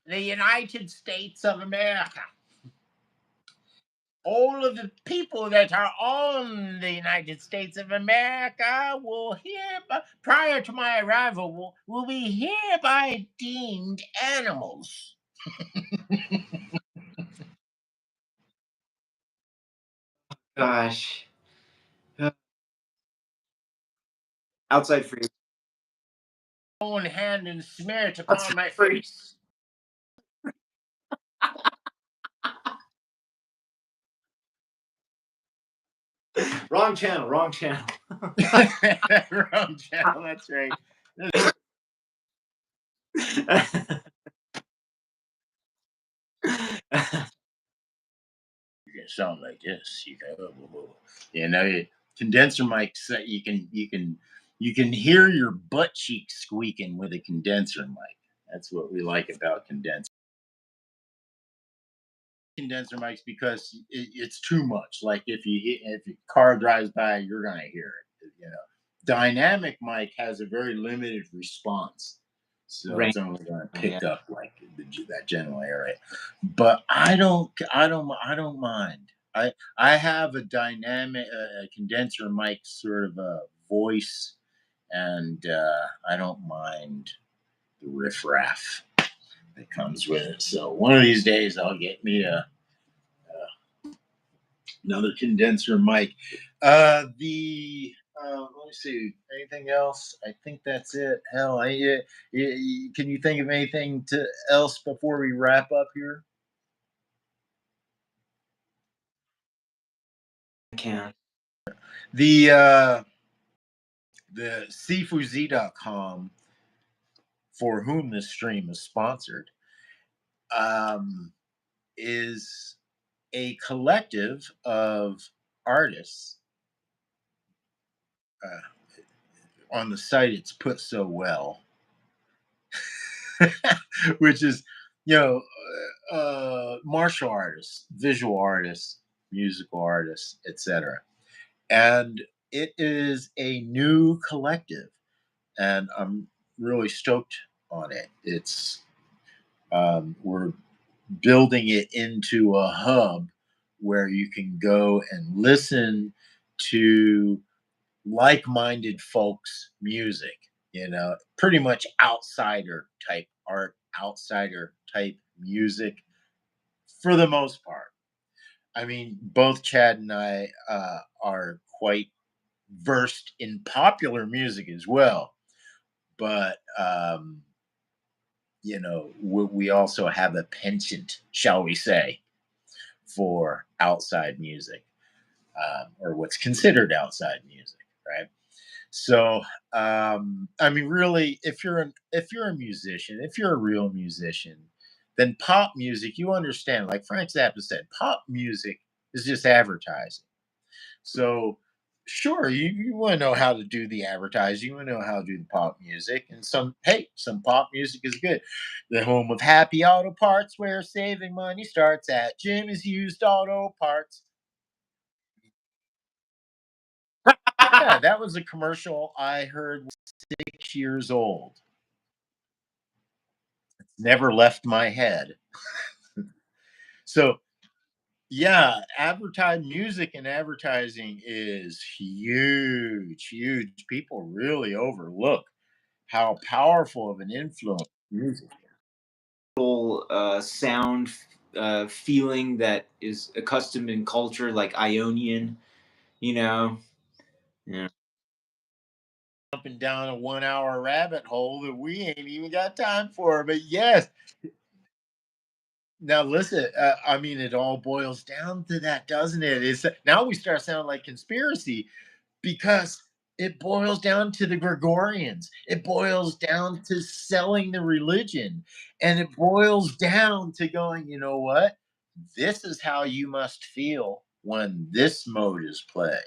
The United States of America. All of the people that are on the United States of America will hereby, prior to my arrival, will be hereby deemed animals. Gosh. Outside free. Own hand and smear it upon Outside my free. face. Wrong channel, wrong channel. Wrong channel, that's right. You can sound like this. You know, condenser mics. You can hear your butt cheek squeaking with a condenser mic. That's what we like about condenser mics because it's too much. Like if your car drives by, you're gonna hear it. You know, dynamic mic has a very limited response, so Right. it's only gonna Yeah. pick up like that general area. But I don't mind. I have a dynamic a condenser mic sort of a voice, and I don't mind the riffraff that comes with it. So one of these days I'll get me another condenser mic. Let me see. Anything else? I think that's it. Hell, can you think of anything else before we wrap up here? I can. The cfuz.com, for whom this stream is sponsored, um, is a collective of artists. On the site, it's put so well, which is, martial artists, visual artists, musical artists, etc. And it is a new collective, and I'm really stoked on it. We're building it into a hub where you can go and listen to like-minded folks' music. Pretty much outsider type art, outsider type music, for the most part. I mean, both Chad and I are quite versed in popular music as well, but we also have a penchant, shall we say, for outside music, or what's considered outside music, right? So, I mean, really, if you're a musician, if you're a real musician, then pop music, you understand. Like Frank Zappa said, pop music is just advertising. So, sure, you want to know how to do the advertising, you want to know how to do the pop music, and some pop music is good. The home of happy auto parts, where saving money starts at Jimmy's Used Auto Parts. Yeah, that was a commercial I heard 6 years old. Never left my head. So, yeah, advertise music and advertising is huge, huge. People really overlook how powerful of an influence music is. Sound feeling that is accustomed in culture, like Ionian, you know. Yeah. Jumping down a 1 hour rabbit hole that we ain't even got time for. But yes, now listen, I mean, it all boils down to that, doesn't it? It's now we start sounding like conspiracy because it boils down to the Gregorians. It boils down to selling the religion. And it boils down to going, you know what? This is how you must feel when this mode is play.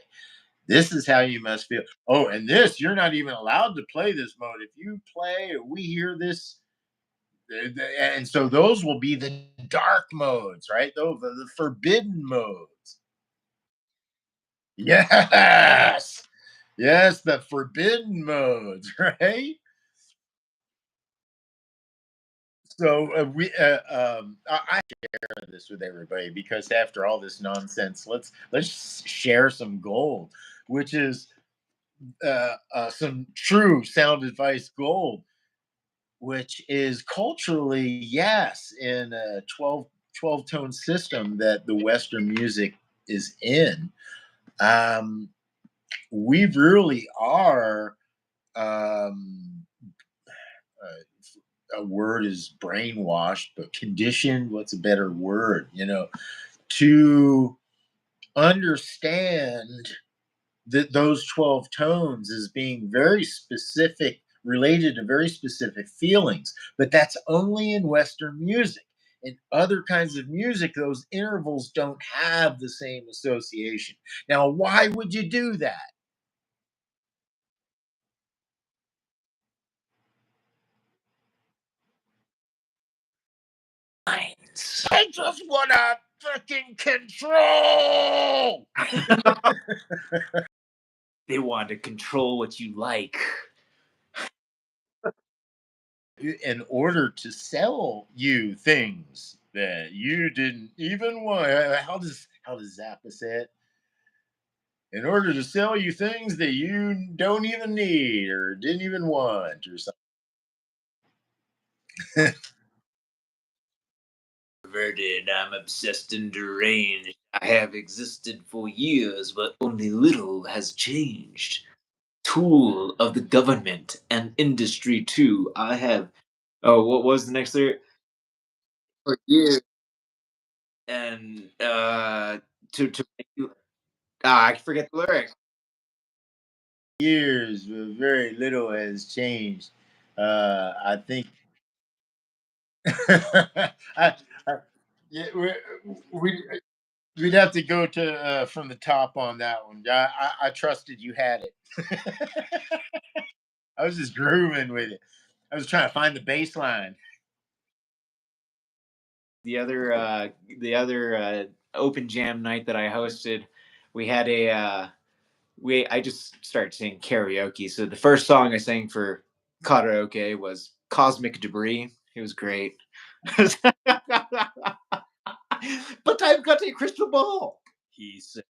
This is how you must feel. Oh, and this, you're not even allowed to play this mode. If you play or we hear this And so those will be the dark modes, right? Those are the forbidden modes. Yes. Yes, the forbidden modes, right? So I share this with everybody because after all this nonsense, let's share some gold, which is some true sound advice gold, which is culturally, yes, in a 12 tone system that the Western music is in. Um, we really are. Um, a word is brainwashed, but conditioned. What's a better word? To understand that those 12 tones as being very specific, related to very specific feelings, but that's only in Western music. In other kinds of music, those intervals don't have the same association. Now, why would you do that? I just want to fucking control. They want to control what you like. In order to sell you things that you didn't even want. How does Zappa say it? In order to sell you things that you don't even need or didn't even want or something. Perverted, I'm obsessed and deranged. I have existed for years, but only little has changed. Tool of the government and industry too. I have. Oh, what was the next lyric? For years, and to make you. I forget the lyric. Years, but very little has changed. I think I, I, yeah, we'd have to go to from the top on that one. I trusted you had it. I was just grooving with it. I was trying to find the bass line. The other open jam night that I hosted, we had I just started singing karaoke. So the first song I sang for karaoke was Cosmic Debris. It was great. But I've got a crystal ball, he said.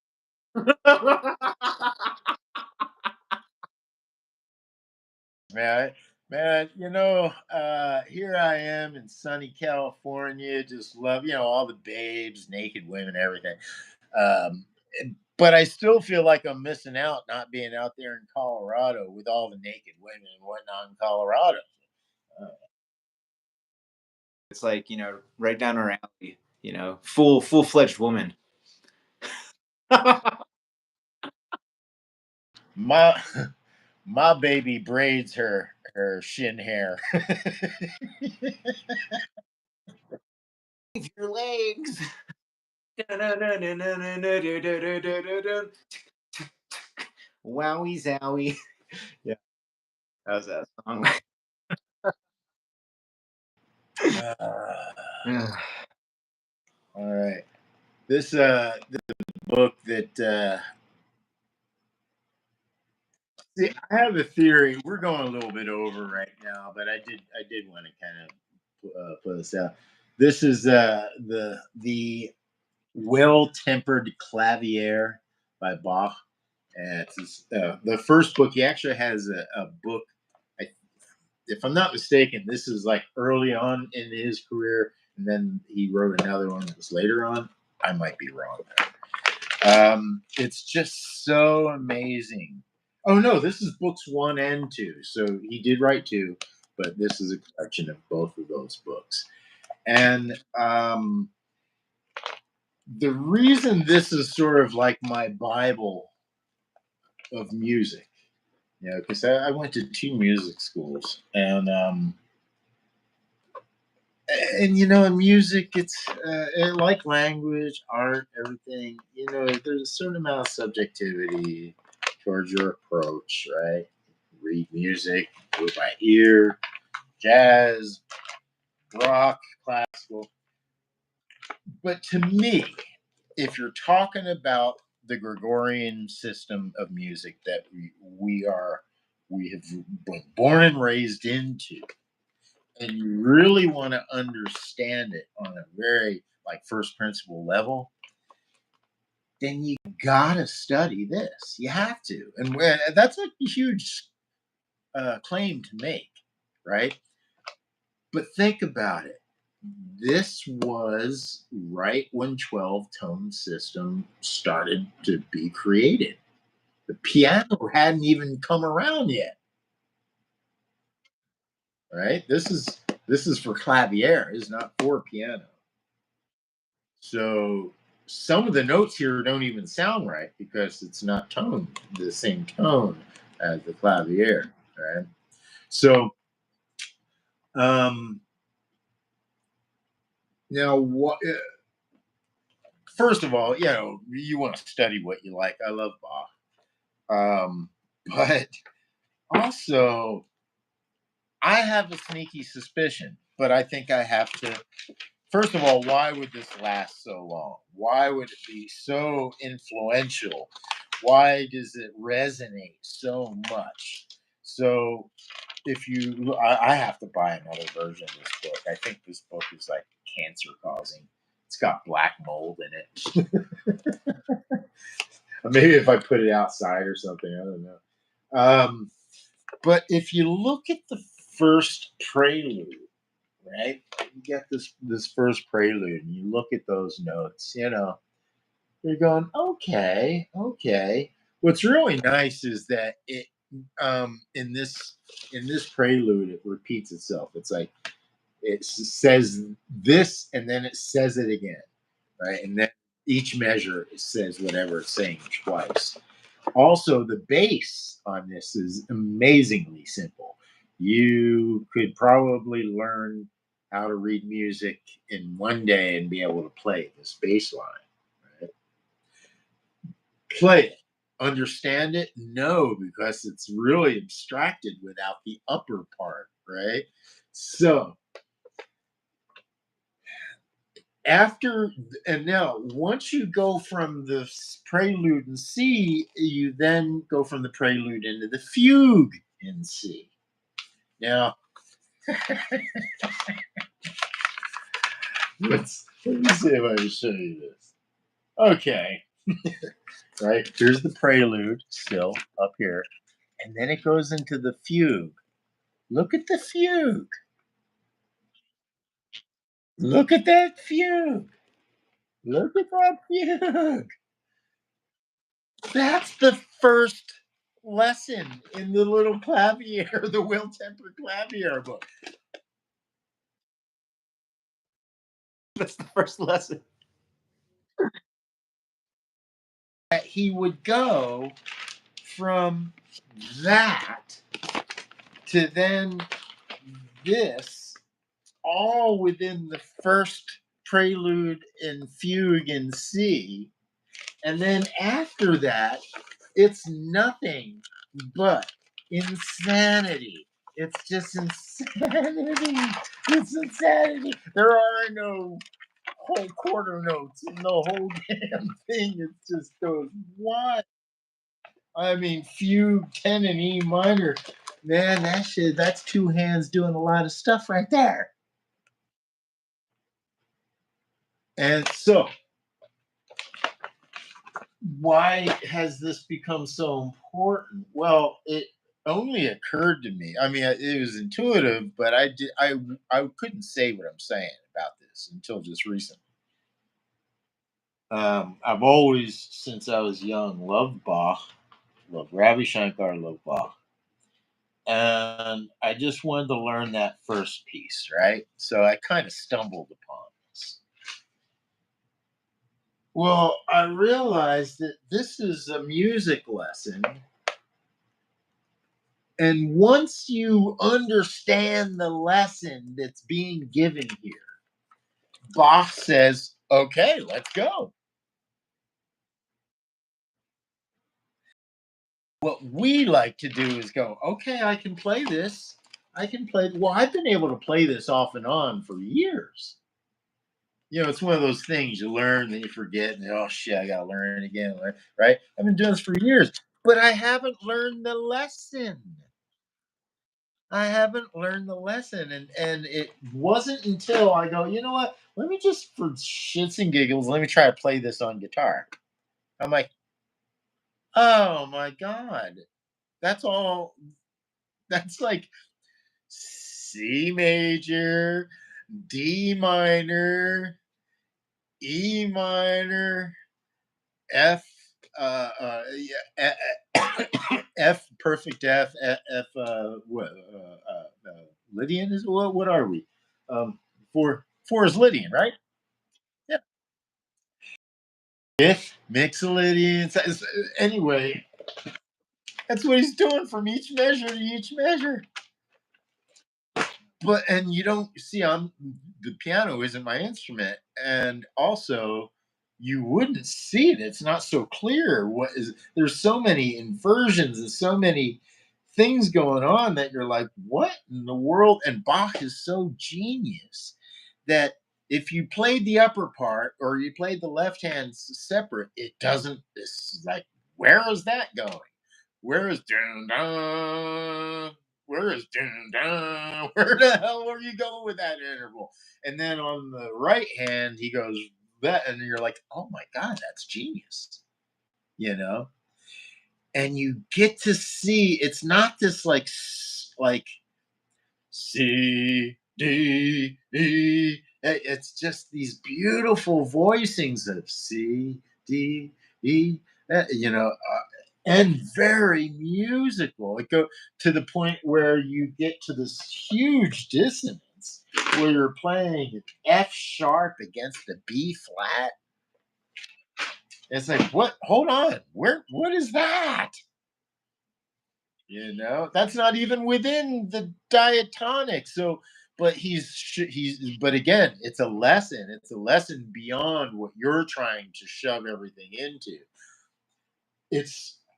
Man, man, here I am in sunny California, just love, all the babes, naked women, everything. Um, but I still feel like I'm missing out not being out there in Colorado with all the naked women and whatnot in Colorado. Uh, It's like, right down our alley, full-fledged woman. my my baby braids her shin hair. Your legs. Wowie zowie. Yeah, how's that song? Uh, all right. This book that see, I have a theory. We're going a little bit over right now, but I did want to kind of put this out. This is the Well-Tempered Clavier by Bach. And the first book. He actually has a book. I, if I'm not mistaken, this is like early on in his career, and then he wrote another one that was later on. I might be wrong there. It's just so amazing. Oh no, this is books 1 and 2. So he did write 2, but this is a collection of both of those books. And the reason this is sort of like my Bible of music, because I went to 2 music schools, and in music, it's like language, art, everything. There's a certain amount of subjectivity towards your approach, right? Read music, go by ear, jazz, rock, classical. But to me, if you're talking about the Gregorian system of music that we have been born and raised into, and you really want to understand it on a very like first principle level, then you gotta study this. You have to, and that's a huge claim to make, right? But think about it. This was right when 12 tone system started to be created. The piano hadn't even come around yet, right? This is for clavier, is not for piano. So some of the notes here don't even sound right because it's not toned the same tone as the clavier, right? So um now what first of all, you want to study what you like. I love Bach. But also, I have a sneaky suspicion, but I think I have to. First of all, why would this last so long? Why would it be so influential? Why does it resonate so much? So, if I have to buy another version of this book. I think this book is like cancer causing. It's got black mold in it. Maybe if I put it outside or something, I don't know. But if you look at the first prelude, right? You get this first prelude, and you look at those notes. You're going, okay. What's really nice is that it in this prelude it repeats itself. It's like it says this, and then it says it again, right? And then each measure says whatever it's saying twice. Also, the bass on this is amazingly simple. You could probably learn how to read music in one day and be able to play this bass line. Right? Play it. Understand it? No, because it's really abstracted without the upper part, right? So after and now once you go from the prelude in C, you then go from the prelude into the fugue in C. Now let me see if I can show you this. Okay. Right, here's the prelude still up here, and then it goes into the fugue. Look at the fugue. Look at that fugue. Look at that fugue. That's the first lesson in the little clavier, the Will Temper clavier book. That's the first lesson. He would go from that to then this, all within the first prelude and fugue in C. And then after that, it's nothing but insanity. It's just insanity. It's insanity. There are no whole quarter notes in the whole damn thing. It just goes, what? I mean, fugue 10 and E minor. Man, that's two hands doing a lot of stuff right there. And so, why has this become so important? Well, it only occurred to me. I mean, it was intuitive, but I couldn't say what I'm saying about this until just recently. I've always, since I was young, loved Bach, loved Ravi Shankar, loved Bach, and I just wanted to learn that first piece, right? So I kind of stumbled upon this. Well, I realized that this is a music lesson. And once you understand the lesson that's being given here, Bach says, okay, let's go. What we like to do is go, okay, I can play this. I can play. Well, I've been able to play this off and on for years. It's one of those things you learn, then you forget, and oh shit, I gotta learn it again, right? I've been doing this for years, but I haven't learned the lesson. I haven't learned the lesson, and it wasn't until I go, you know what? Let me just, for shits and giggles, let me try to play this on guitar. I'm like, oh my god, that's all. That's like C major, D minor, E minor, F, yeah, F, perfect F, F, what, Lydian is what? What are we? Four is Lydian, right? Yeah. Fifth, Mixolydian. Anyway, that's what he's doing from each measure to each measure. But and you don't see, I'm the piano isn't my instrument, and also you wouldn't see it. It's not so clear. There's so many inversions and so many things going on that you're like, what in the world? And Bach is so genius that if you played the upper part or you played the left hand separate, it doesn't. It's like, where is that going? Where is dun dun? Where is dun dun? Where the hell are you going with that interval? And then on the right hand, he goes that, and you're like, oh my god, that's genius, you know. And you get to see it's not this like C D E. It's just these beautiful voicings of C D E. And very musical. It go to the point where you get to this huge dissonance where you're playing an F sharp against the B flat. It's like, what? Hold on, where? What is that? That's not even within the diatonic. So, but but again, it's a lesson. It's a lesson beyond what you're trying to shove everything into.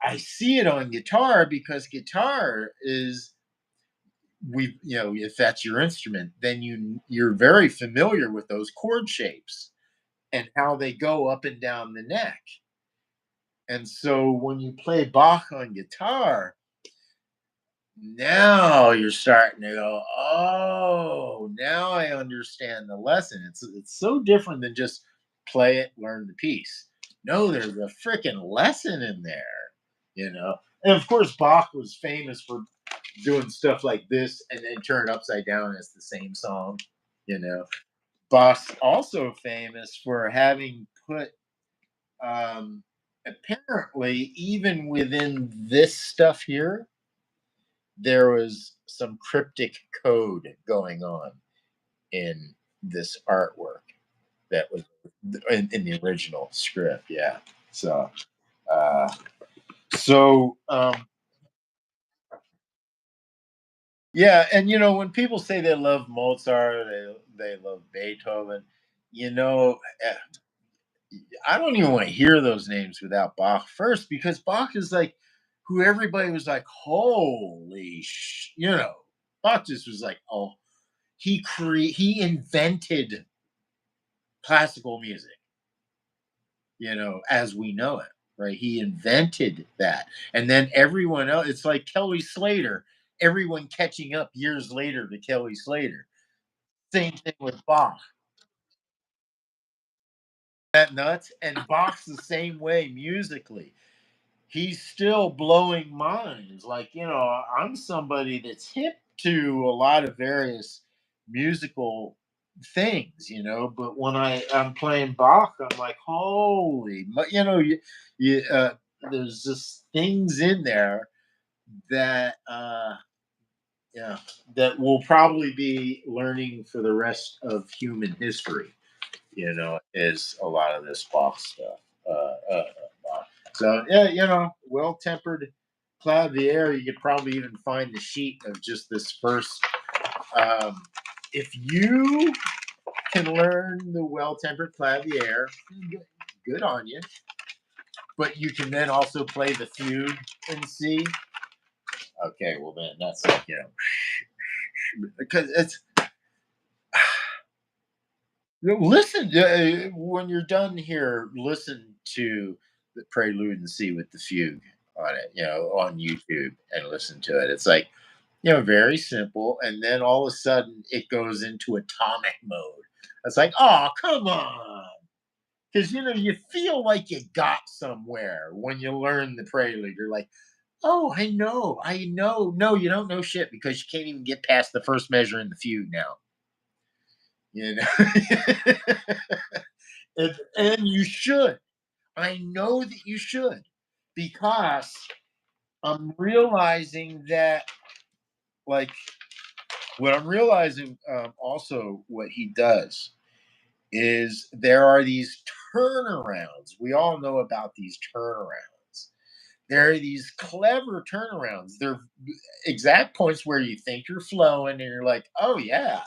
I see it on guitar because guitar is if that's your instrument, then you're very familiar with those chord shapes and how they go up and down the neck. And so when you play Bach on guitar, now you're starting to go, oh, now I understand the lesson. It's so different than just play it, learn the piece. No, there's a freaking lesson in there, you know. And of course, Bach was famous for doing stuff like this and then turn it upside down as the same song, you know. Bach's also famous for having put apparently even within this stuff here there was some cryptic code going on in this artwork that was in the original script. Yeah. So, uh, so yeah. And, when people say they love Mozart, they love Beethoven, you know, eh, I don't even want to hear those names without Bach first, because Bach is like who everybody was like, holy Bach just was like, oh, he invented classical music, as we know it, right? He invented that. And then everyone else, it's like Kelly Slater, everyone catching up years later to Kelly Slater. Same thing with Bach. That nuts? And Bach's the same way musically. He's still blowing minds. Like, I'm somebody that's hip to a lot of various musical things, but when I'm playing Bach, I'm like, holy, there's just things in there that, yeah, that will probably be learning for the rest of human history, is a lot of this Bach stuff. Bach. So yeah, well-tempered clavier. You could probably even find the sheet of just this first. If you can learn the well-tempered clavier, good on you. But you can then also play the fugue in C. Okay, well then that's like because it's listen when you're done here. Listen to the Prelude and See with the fugue on it, on YouTube, and listen to it. It's like very simple, and then all of a sudden it goes into atomic mode. It's like, oh, come on. Because you feel like you got somewhere when you learn the prelude. You're like, oh, I know. No, you don't know shit because you can't even get past the first measure in the fugue now. You know, and you should. I know that you should, because I'm realizing that, like, what I'm realizing, also what he does is there are these turnarounds. We all know about these turnarounds. There are these clever turnarounds. They're exact points where you think you're flowing and you're like, oh yeah,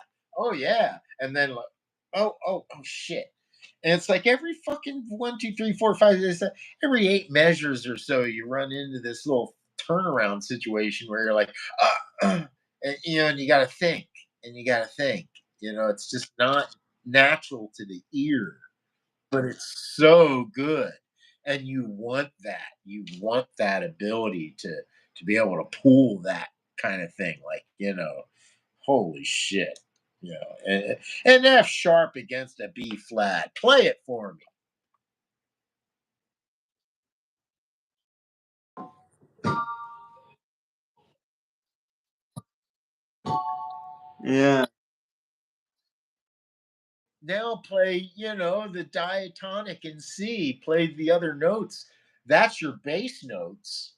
and then like, oh shit. And it's like every fucking 1, 2, 3, 4, 5, every 8 measures or so, you run into this little turnaround situation where you're like, and and you got to think, and you got to think. It's just not natural to the ear, but it's so good, and you want that. You want that ability to be able to pull that kind of thing, like holy shit, an F sharp against a B flat. Play it for me. Yeah. Now play, the diatonic in C. Play the other notes. That's your bass notes.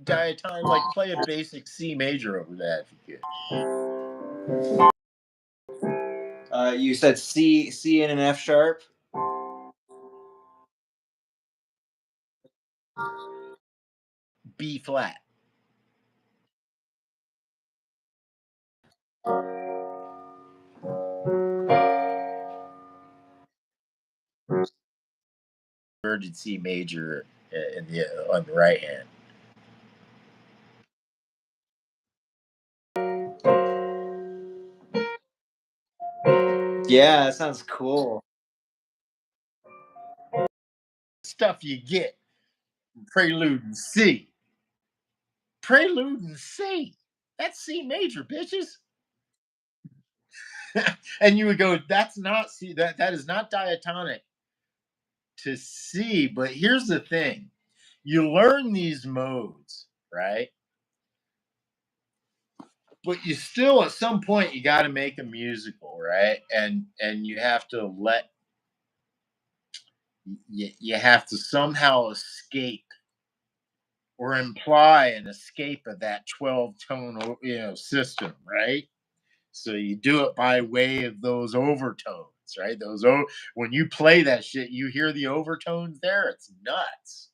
Diatonic, like play a basic C major over that if you You said C and an F sharp. could. B flat. Inverted C major on the right hand. Yeah, that sounds cool. Stuff you get. Prelude in C. Prelude in C. That's C major, bitches. And you would go, that's not C. That is not diatonic to C. But here's the thing: you learn these modes, right? But you still, at some point, you got to make a musical, right? And you have to you have to somehow escape or imply an escape of that 12 tone system, right? So you do it by way of those overtones, right? When you play that shit, you hear the overtones there. It's nuts.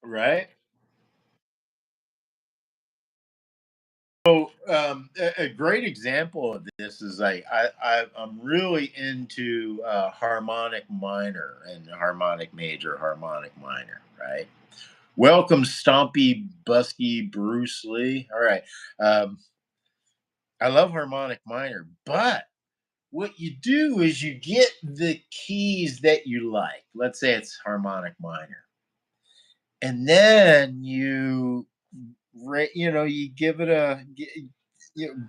Right? So a great example of this is like I'm really into harmonic minor and harmonic major, harmonic minor, right? Welcome, Stompy, Busky, Bruce Lee. All right. Um, I love harmonic minor, but what you do is you get the keys that you like. Let's say it's harmonic minor. And then you give it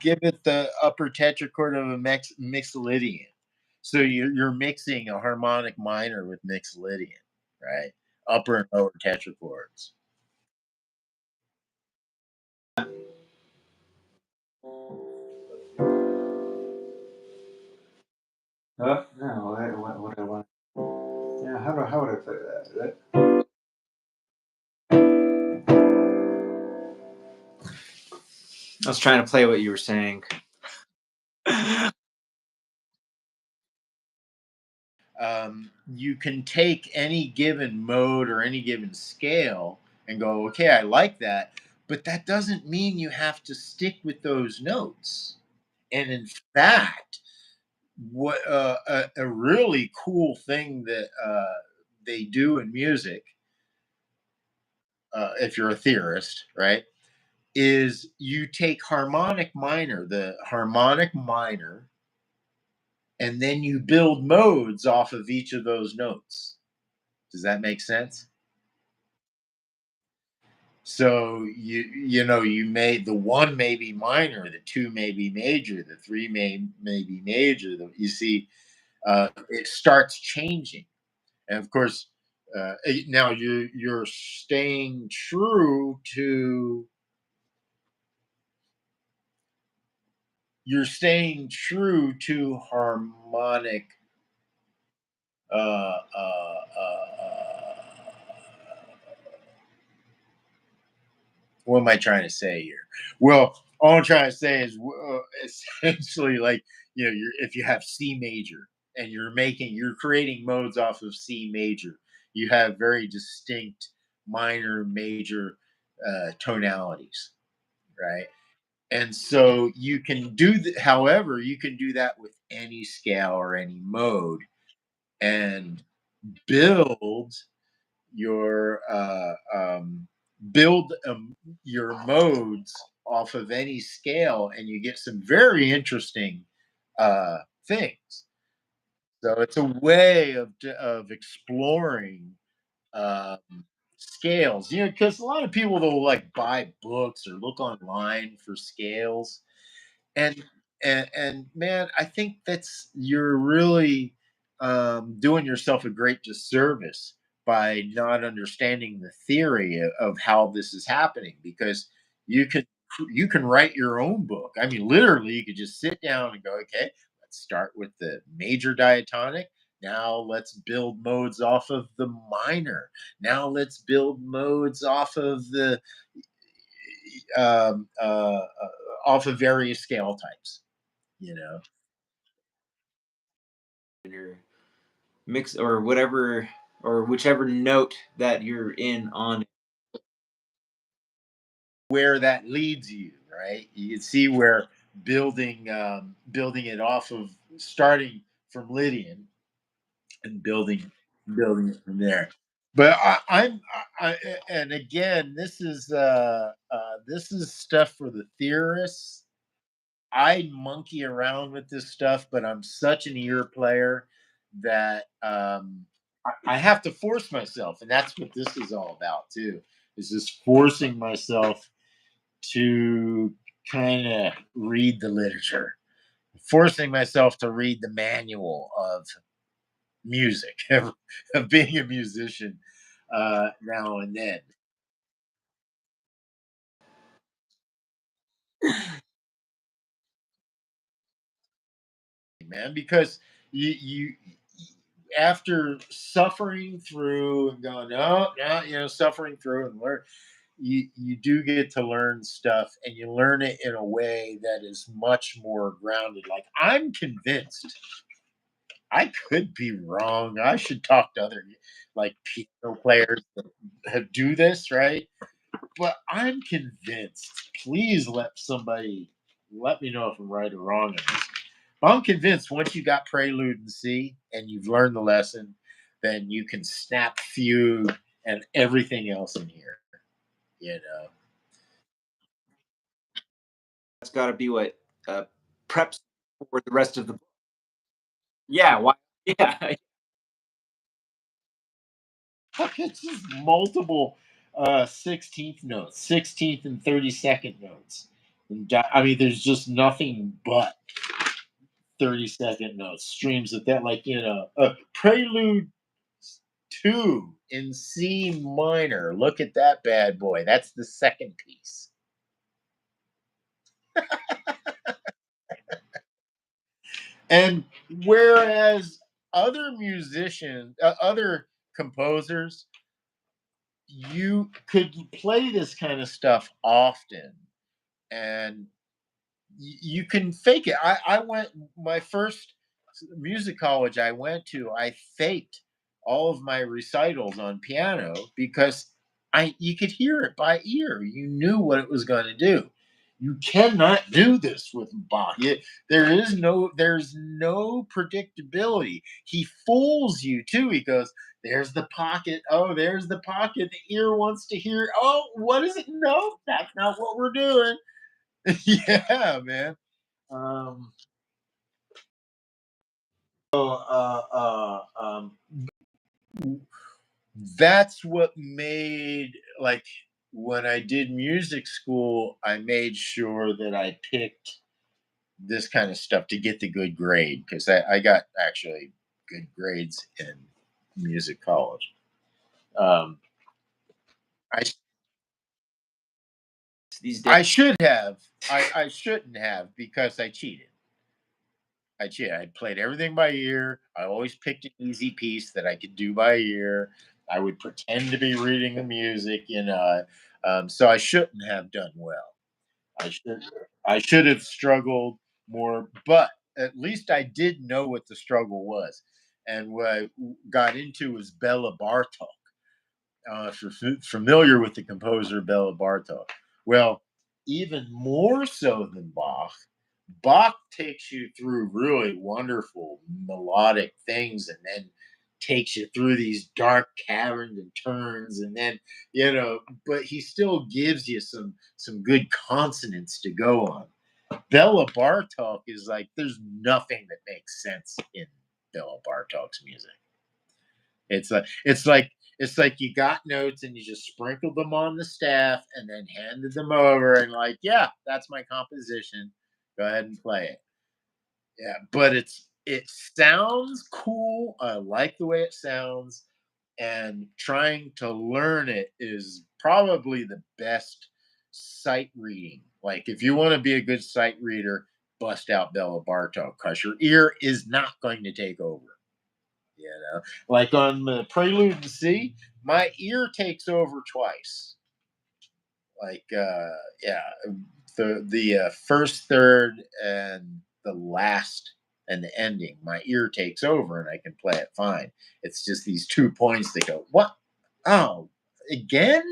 give it the upper tetrachord of a mixolydian. So you're mixing a harmonic minor with mixolydian, right? Upper and lower tetrachords. Huh? No, what I want. Yeah, how would I play that? I was trying to play what you were saying. You can take any given mode or any given scale and go, okay, I like that, but that doesn't mean you have to stick with those notes. And in fact, what a really cool thing that they do in music, if you're a theorist, right, is you take the harmonic minor, and then you build modes off of each of those notes. Does that make sense? So you made the one may be minor, the two may be major, the three may be major. You see, it starts changing, and of course, now you're staying true to harmonic. Uh, uh, uh, what am I trying to say here? Well, all I'm trying to say is essentially like if you have C major and you're creating modes off of C major, you have very distinct minor, major tonalities, right? And so you can however, you can do that with any scale or any mode and build your build your modes off of any scale, and you get some very interesting uh, things. So it's a way of exploring um, scales. Because a lot of people will like buy books or look online for scales, and and man, I think you're really doing yourself a great disservice by not understanding the theory of how this is happening, because you can write your own book. I mean, literally, you could just sit down and go, okay, let's start with the major diatonic. Now let's build modes off of the minor. Now let's build modes um, uh, uh, off of various scale types. You know, Your mix or whatever or whichever note that you're in on. where that leads you, right? You can see where building it off of starting from Lydian and building it from there. But and again, this is stuff for the theorists. I monkey around with this stuff, but I'm such an ear player that I have to force myself, and that's what this is all about too. Is just forcing myself to kind of read the literature, forcing myself to read the manual of music, of being a musician now and then, man, because you after suffering through and going, oh, yeah, suffering through and learn, you do get to learn stuff, and you learn it in a way that is much more grounded. Like, I'm convinced, I could be wrong. I should talk to other like piano players that do this, right? But I'm convinced. Please let me know if I'm right or wrong on this. But I'm convinced once you got Prelude and C and you've learned the lesson, then you can snap fugue and everything else in here. You know, That's got to be what preps for the rest of the. Yeah, why? Yeah, 16th notes, 16th and 32nd notes. I mean, there's just nothing but 32nd notes, streams of that, like a prelude 2 in C minor. Look at that bad boy. That's the second piece. And whereas other composers, you could play this kind of stuff often, and you can fake it. I went my first music college I went to. I faked all of my recitals on piano because I you could hear it by ear. You knew what it was going to do. You cannot do this with Bach. There's no predictability. He fools you too. He goes, there's the pocket. Oh, there's the pocket. The ear wants to hear. Oh, what is it? No, that's not what we're doing. Yeah, man. Um, so, that's what made, like, when I did music school, I made sure that I picked this kind of stuff to get the good grade because I got actually good grades in music college. Um, I These days. I should have. I shouldn't have because I cheated. I cheated. I played everything by ear. I always picked an easy piece that I could do by ear. I would pretend to be reading the music, you know. So I shouldn't have done well. I should I should have struggled more, but at least I did know what the struggle was. And what I got into was Bela Bartok. If you're familiar with the composer Bela Bartok, well, even more so than Bach, Bach takes you through really wonderful melodic things and then takes you through these dark caverns and turns and then but he still gives you some good consonants to go on. Bela Bartok is like there's nothing that makes sense in Bela Bartok's music. It's like you got notes and you just sprinkled them on the staff and then handed them over and like, yeah, that's my composition. Go ahead and play it. Yeah, but it sounds cool. I like the way it sounds, and trying to learn it is probably the best sight reading. Like if you want to be a good sight reader, bust out Bela Bartok because your ear is not going to take over. You know, like on the Prelude in C, my ear takes over twice. Like, yeah, the first third and the last and the ending, my ear takes over and I can play it fine. It's just these 2 points that go, what? Oh, again?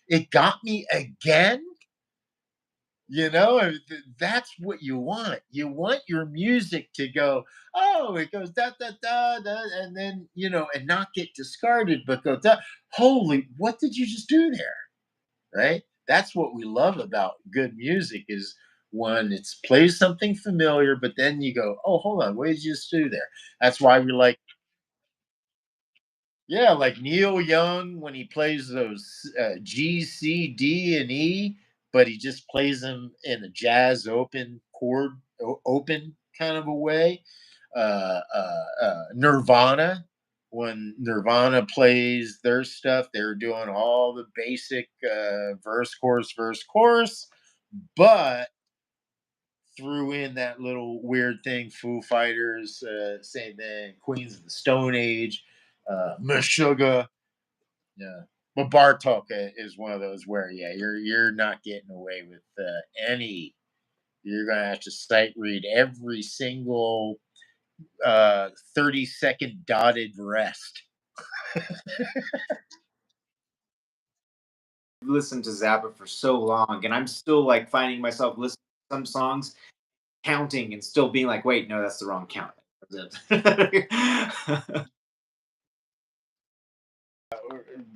It got me again? That's what you want. You want your music to go, oh, it goes da da da da, and then and not get discarded, but go da. Holy, what did you just do there? Right? That's what we love about good music is when it's plays something familiar, but then you go, oh, hold on, what did you just do there? That's why we like yeah, like Neil Young when he plays those G, C, D, and E, but he just plays them in a jazz open chord, open kind of a way. Nirvana, when Nirvana plays their stuff, they're doing all the basic verse, chorus, but threw in that little weird thing, Foo Fighters, same thing, Queens of the Stone Age, Meshuggah, yeah. But Bartok is one of those where yeah, you're not getting away with any. You're gonna have to sight read every single 30-second dotted rest. Listened to Zappa for so long, and I'm still like finding myself listening to some songs, counting, and still being like, "Wait, no, that's the wrong count."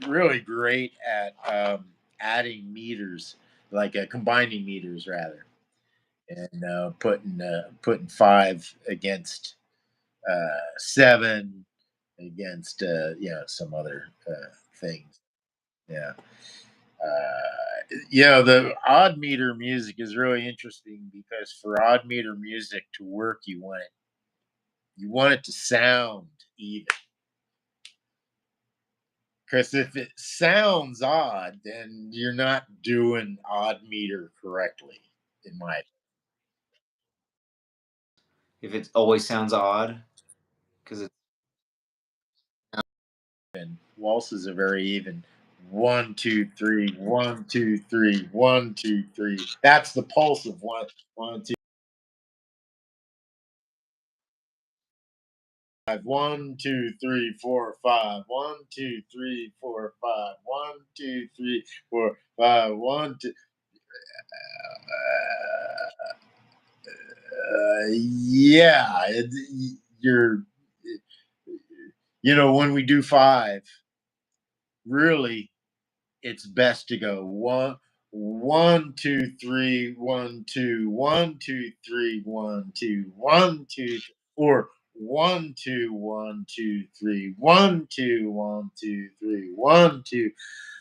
Really great at adding meters, like combining meters rather, and putting five against 7 against some other things. Yeah. The odd meter music is really interesting because for odd meter music to work, you want it to sound even. Because if it sounds odd, then you're not doing odd meter correctly, in my If it always sounds odd, because it's opinion. Waltzes are very even. 1, 2, 3, 1, 2, 3, 1, 2, 3. That's the pulse of 1, 1, 2, 5. 1, 2, 3, 4, 5. 1, 2, 3, 4, 5. 1, 2, 3, 4, 5. 1, 2. Yeah, you're, when we do five, really, it's best to go one, two, three, 1, 2, 1, 2, 3, 1, 2, 1, 2, or 1, 2, 1, 2, 3, 1, 2, 1, 2, 3, 1, 2.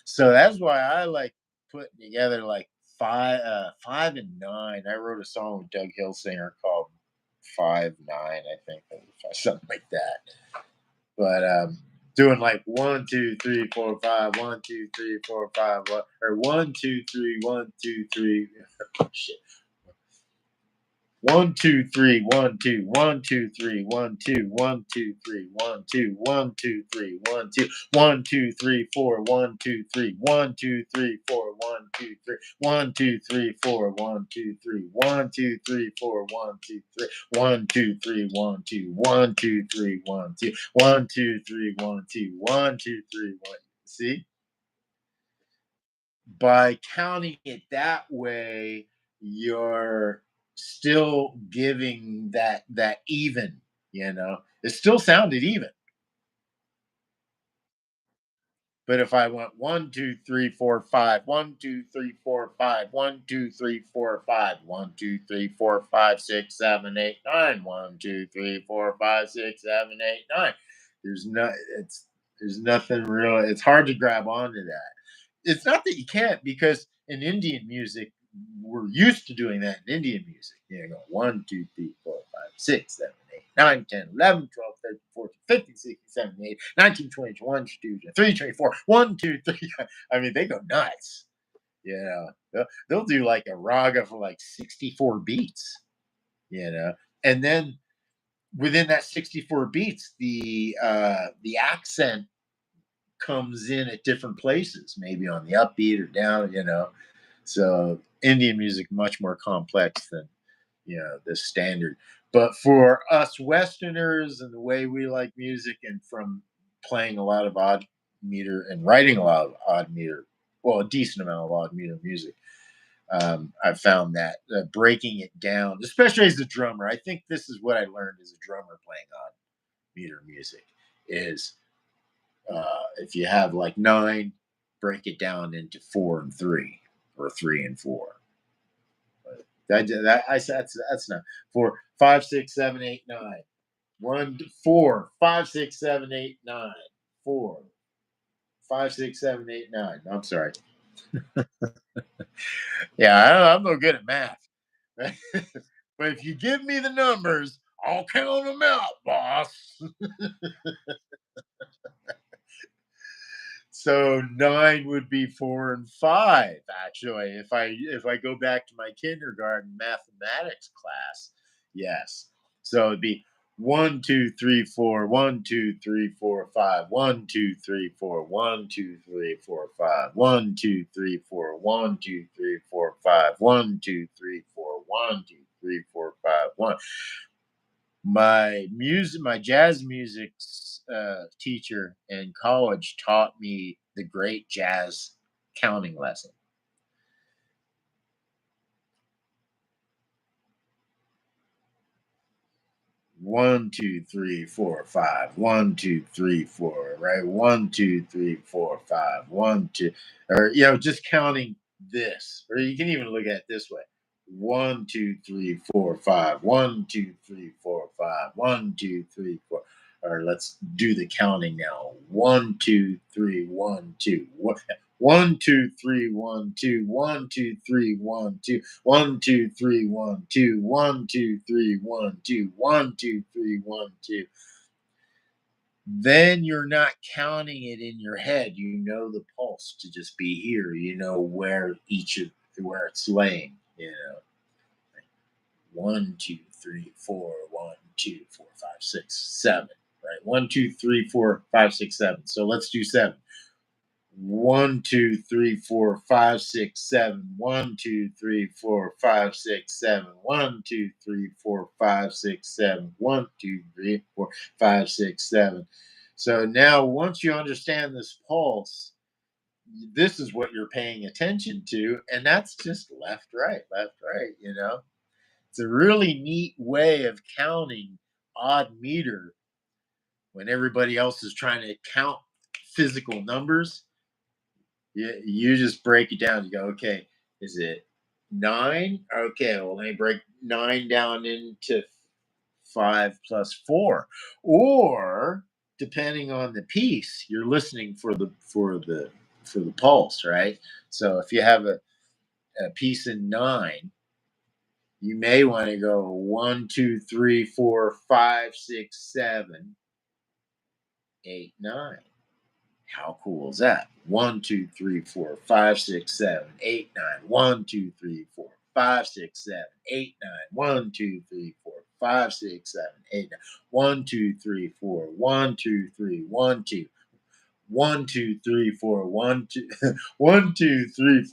So that's why I like putting together like five and nine. I wrote a song with Doug Hilsinger called 5-9, I think, something like that. But doing like 1, 2, 3, 4, 5, 1, 2, 3, 4, 5, or 1, 2, 3, 1, 2, 3. Shit. 1, 2, 3, 1, 2, 1, 2, 1, 2, 1, 2, 1, 2, 3, 1, 2, 1, 2, 3, 4, 1, 2, 3, 1, 2, 3, 4, 1, 2, 3, 1, 2, 3, 4, 1, 2, 3, 1, 2, 3, 4, 1, 2, 3, 1, 2, 3, 1, 2, 1, 2, 3, 1, 2, 1, 2, 3, 1, 2, 1, 2, 3, 1. See? By counting it that way, you're still giving that even, it still sounded even. But if I went 1, 2, 3, 4, 5, 1, 2, 3, 4, 5, 1, 2, 3, 4, 5, 1, 2, 3, 4, 5, 6, 7, 8, 9, 1, 2, 3, 4, 5, 6, 7, 8, 9. There's nothing real. It's hard to grab onto that. It's not that you can't, because in Indian music, we're used to doing that in Indian music. 1, 2, 3, 4, 5, 6, 7, 8, 9, 10, 11, 12, 13, 14, 15, 16, 17, 18, 19, 20, 21, 22, 23, 24, 1, 2, 3. I mean, they go nuts. They'll do like a raga for like 64 beats, and then within that 64 beats, the accent comes in at different places, maybe on the upbeat or down. So Indian music much more complex than the standard. But for us Westerners and the way we like music, and from playing a lot of odd meter and writing a lot of odd meter, well, a decent amount of odd meter music, I've found that breaking it down, especially as a drummer, I think this is what I learned as a drummer playing odd meter music is if you have like 9, break it down into 4 and 3, or 3 and 4. That's not 4, 5, 6, 7, 8, 9. 1, 4, 5, 6, 7, 8, 9. 4, 5, 6, 7, 8, 9. I'm sorry. Yeah, I'm no good at math. But if you give me the numbers, I'll count them out, boss. So 9 would be 4 and 5, actually. If I go back to my kindergarten mathematics class, yes. So it'd be 1, 2, 3, 4, 1, 2, 3, 4, 5, 1, 2, 3, 4, 1, 2, 3, 4, 5, 1, 2, 3, 4, 1, 2, 3, 4, 5, 1, 2, 3, 4, 1, 2, 3, 4, 5, 1. My jazz music teacher in college taught me the great jazz counting lesson. 1, 2, 3, 4, 5. 1, 2, 3, 4. Right. 1, 2, 3, 4, 5. 1, 2. Or just counting this. Or you can even look at it this way. 1, 2, 3, 4, 5. 1, 2, 3, 4, 5. 1, 2, 3, 4. Or let's do the counting now. 1, 2, 3, 1, 2. 1, 2, 3, 1, 2. 1, 2, 3, 1, 2. 1, 2, 3, 1, 2. 1, 2, 3, 1, 2. 1, 2, 3, 1, 2. Then you're not counting it in your head. You know the pulse to just be here. You know where it's laying. 1, 2, 3, 4, 1, 2, 4, 5, 6, 7. Right. 1, 2, 3, 4, 5, 6, 7. So let's do 7. 1, 2, 3, 4, 5, 6, 7. 1, 2, 3, 4, 5, 6, 7. 1, 2, 3, 4, 5, 6, 7. 1, 2, 3, 4, 5, 6, 7. So now, once you understand this pulse, this is what you're paying attention to, and that's just left, right, left, right. It's a really neat way of counting odd meter when everybody else is trying to count physical numbers. You just break it down. You go, okay, is it nine? Okay, well, let me break nine down into five plus four. Or depending on the piece, you're listening for the pulse, right? So if you have a piece in nine, you may want to go 1, 2, 3, 4, 5, 6, 7, 8, 9. How cool is that? 1, 2, 3, 4, 5, 6, 7, 8, 9. 1, 2, 3, 4, 5, 6, 7, 8, 9. 1, 2, 3, 4, 5, 6, 7, 8, 9. 1, 2, 3, 4, 1, 2, 3, 1, 2. 1, 2, 3, 4, 1, 2, 1, 2, 3,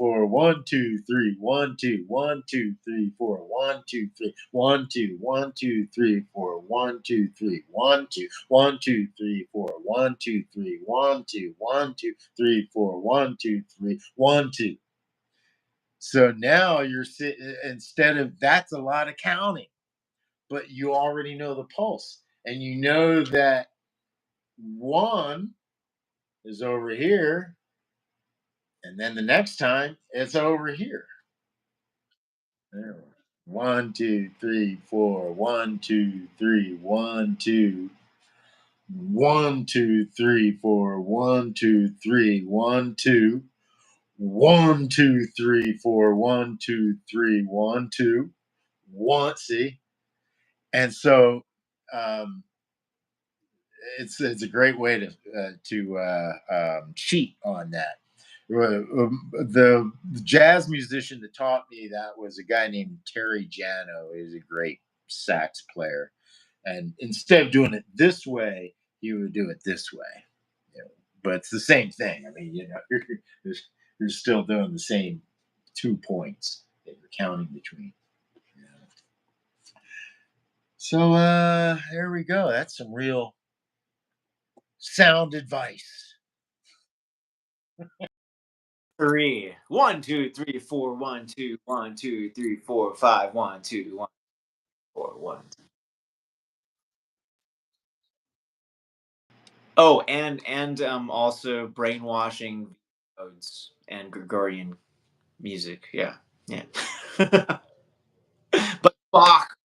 1, 2, 1, 2, 3, 4, 1, 2, 3, 1, 2, 1, 2, 3, 4, 1, 2, 3, 1, 2, 1, 2, 3, 4, 1, 2, 3, 1, 2, 1, 2, 3, 4, 1, 2, 3, 1, 2. So now you're sitting, instead of, that's a lot of counting, but you already know the pulse, and you know that one is over here, and then the next time it's over here. There. 1, 2, 3, 4, 1, 2, 3, 1, 2, 1, 2, 3, 4, 1, 2, 3, 1, 2, 1, 2, 3, 4, 1, 2, 3, 1, 2, 1. See, and so um, it's a great way to cheat on that. The jazz musician that taught me that was a guy named Terry Jano. He's a great sax player, and instead of doing it this way, he would do it this way. But it's the same thing. I mean, you're still doing the same 2 points that you're counting between. You know? So there we go. That's some real sound advice. 3. 1, 2, 3, 4, 1, 2, 1, 2, 3, 4, 5, 1, 2, 1, 4, 1. Oh, and also brainwashing modes and Gregorian music. Yeah, yeah. But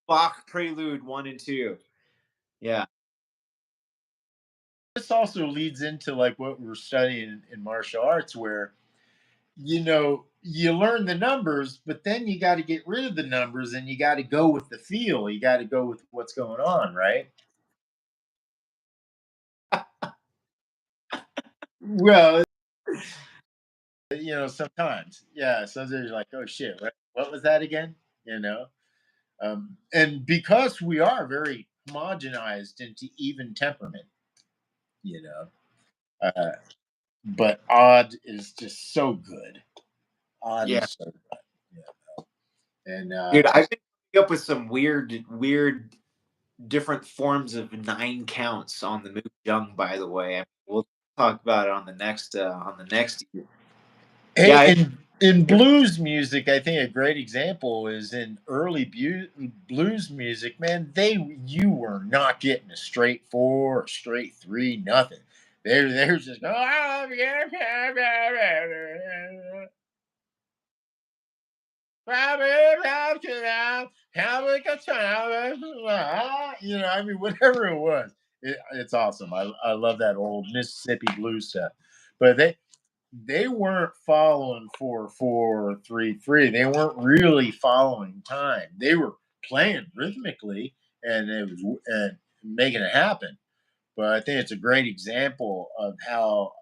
Bach Prelude 1 and 2. Yeah. This also leads into like what we're studying in martial arts, where you learn the numbers, but then you got to get rid of the numbers and you got to go with the feel. You got to go with what's going on, right? Well, sometimes, yeah. So they're like, "Oh shit, what was that again?" And because we are very homogenized into even temperament, you know, uh, but odd is just so good. Odd Yeah. is so good, yeah. And Dude, I've been coming up with some weird different forms of 9 counts on the Moot Jung, by the way. I mean, we'll talk about it on the next. hey, Yeah, in blues music, I think a great example is in early blues music. Man, you were not getting a straight 4 or straight 3, nothing. They're just oh, yeah, I mean, whatever it was, it's awesome. I love that old Mississippi blues stuff, but they weren't following 4 4 3 3. They weren't really following time. They were playing rhythmically, and it was making it happen. But I think it's a great example of how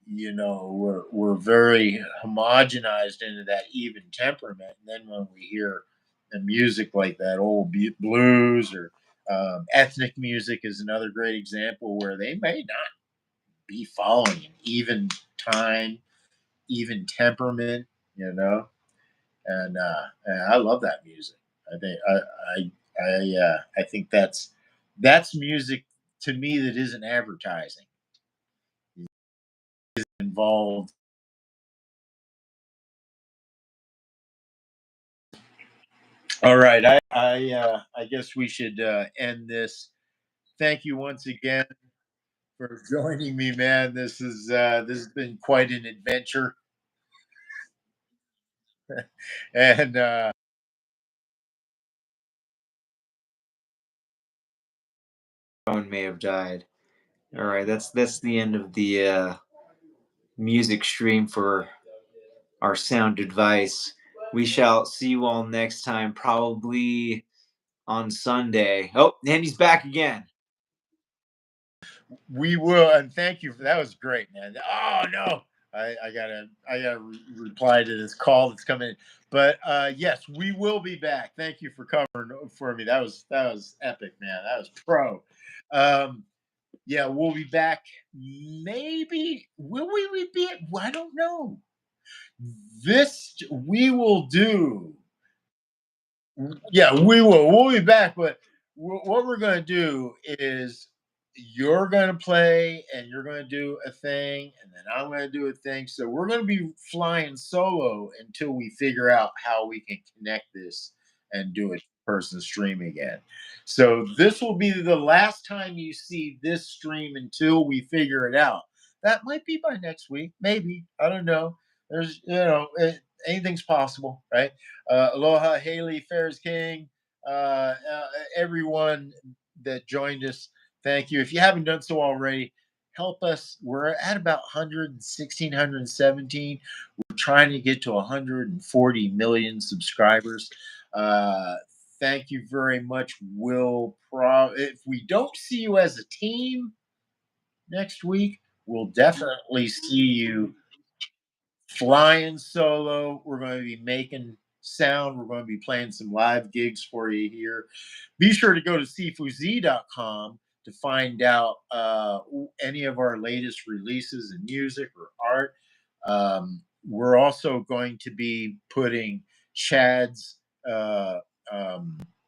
we're very homogenized into that even temperament. And then when we hear the music like that old blues or ethnic music is another great example where they may not be following an even time, even temperament, you know. And I love that music. I think that's music to me that isn't advertising. involved. All right, I guess we should end this. Thank you once again for joining me, man. This has been quite an adventure, and Phone may have died. All right, that's the end of the music stream for our sound advice. We shall see you all next time, probably on Sunday. Oh, Andy's back again. we will. And thank you for that. Was great, man. Oh no, I gotta reply to this call that's coming in. But yes, we will be back. Thank you for covering for me. That was epic, man. That was pro. Yeah, we'll be back. Maybe will we be? I don't know. This we will do. Yeah, we will. We'll be back. But what we're going to do is you're going to play and you're going to do a thing, and then I'm going to do a thing. So we're going to be flying solo until we figure out how we can connect this and do a person stream again. So this will be the last time you see this stream until we figure it out. That might be by next week, maybe. I don't know. There's, anything's possible, right? Aloha, Haley, Ferris King, everyone that joined us. Thank you. If you haven't done so already, help us. We're at about 116, 117. We're trying to get to 140 million subscribers. Thank you very much. If we don't see you as a team next week, we'll definitely see you flying solo. We're going to be making sound. We're going to be playing some live gigs for you here. Be sure to go to cfuz.com to find out any of our latest releases in music or art. We're also going to be putting Chad's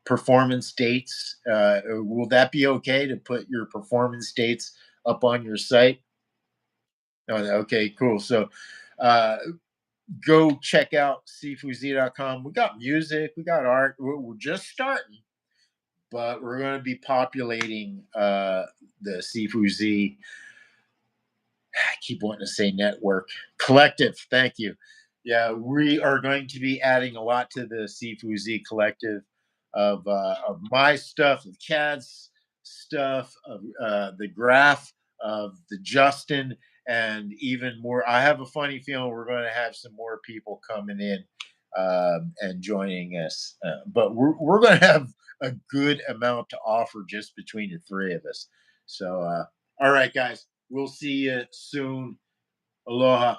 performance dates. Will that be okay to put your performance dates up on your site? Oh, okay, cool. So go check out cfuz.com. We got music, we got art. We're just starting, but we're going to be populating the CFUZ. I keep wanting to say network collective. Thank you. Yeah, we are going to be adding a lot to the CFUZ collective of my stuff, of Chad's stuff, of the Graph, of the Justin, and even more. I have a funny feeling we're going to have some more people coming in and joining us, but we're going to have a good amount to offer just between the three of us. So, all right, guys, we'll see you soon. Aloha.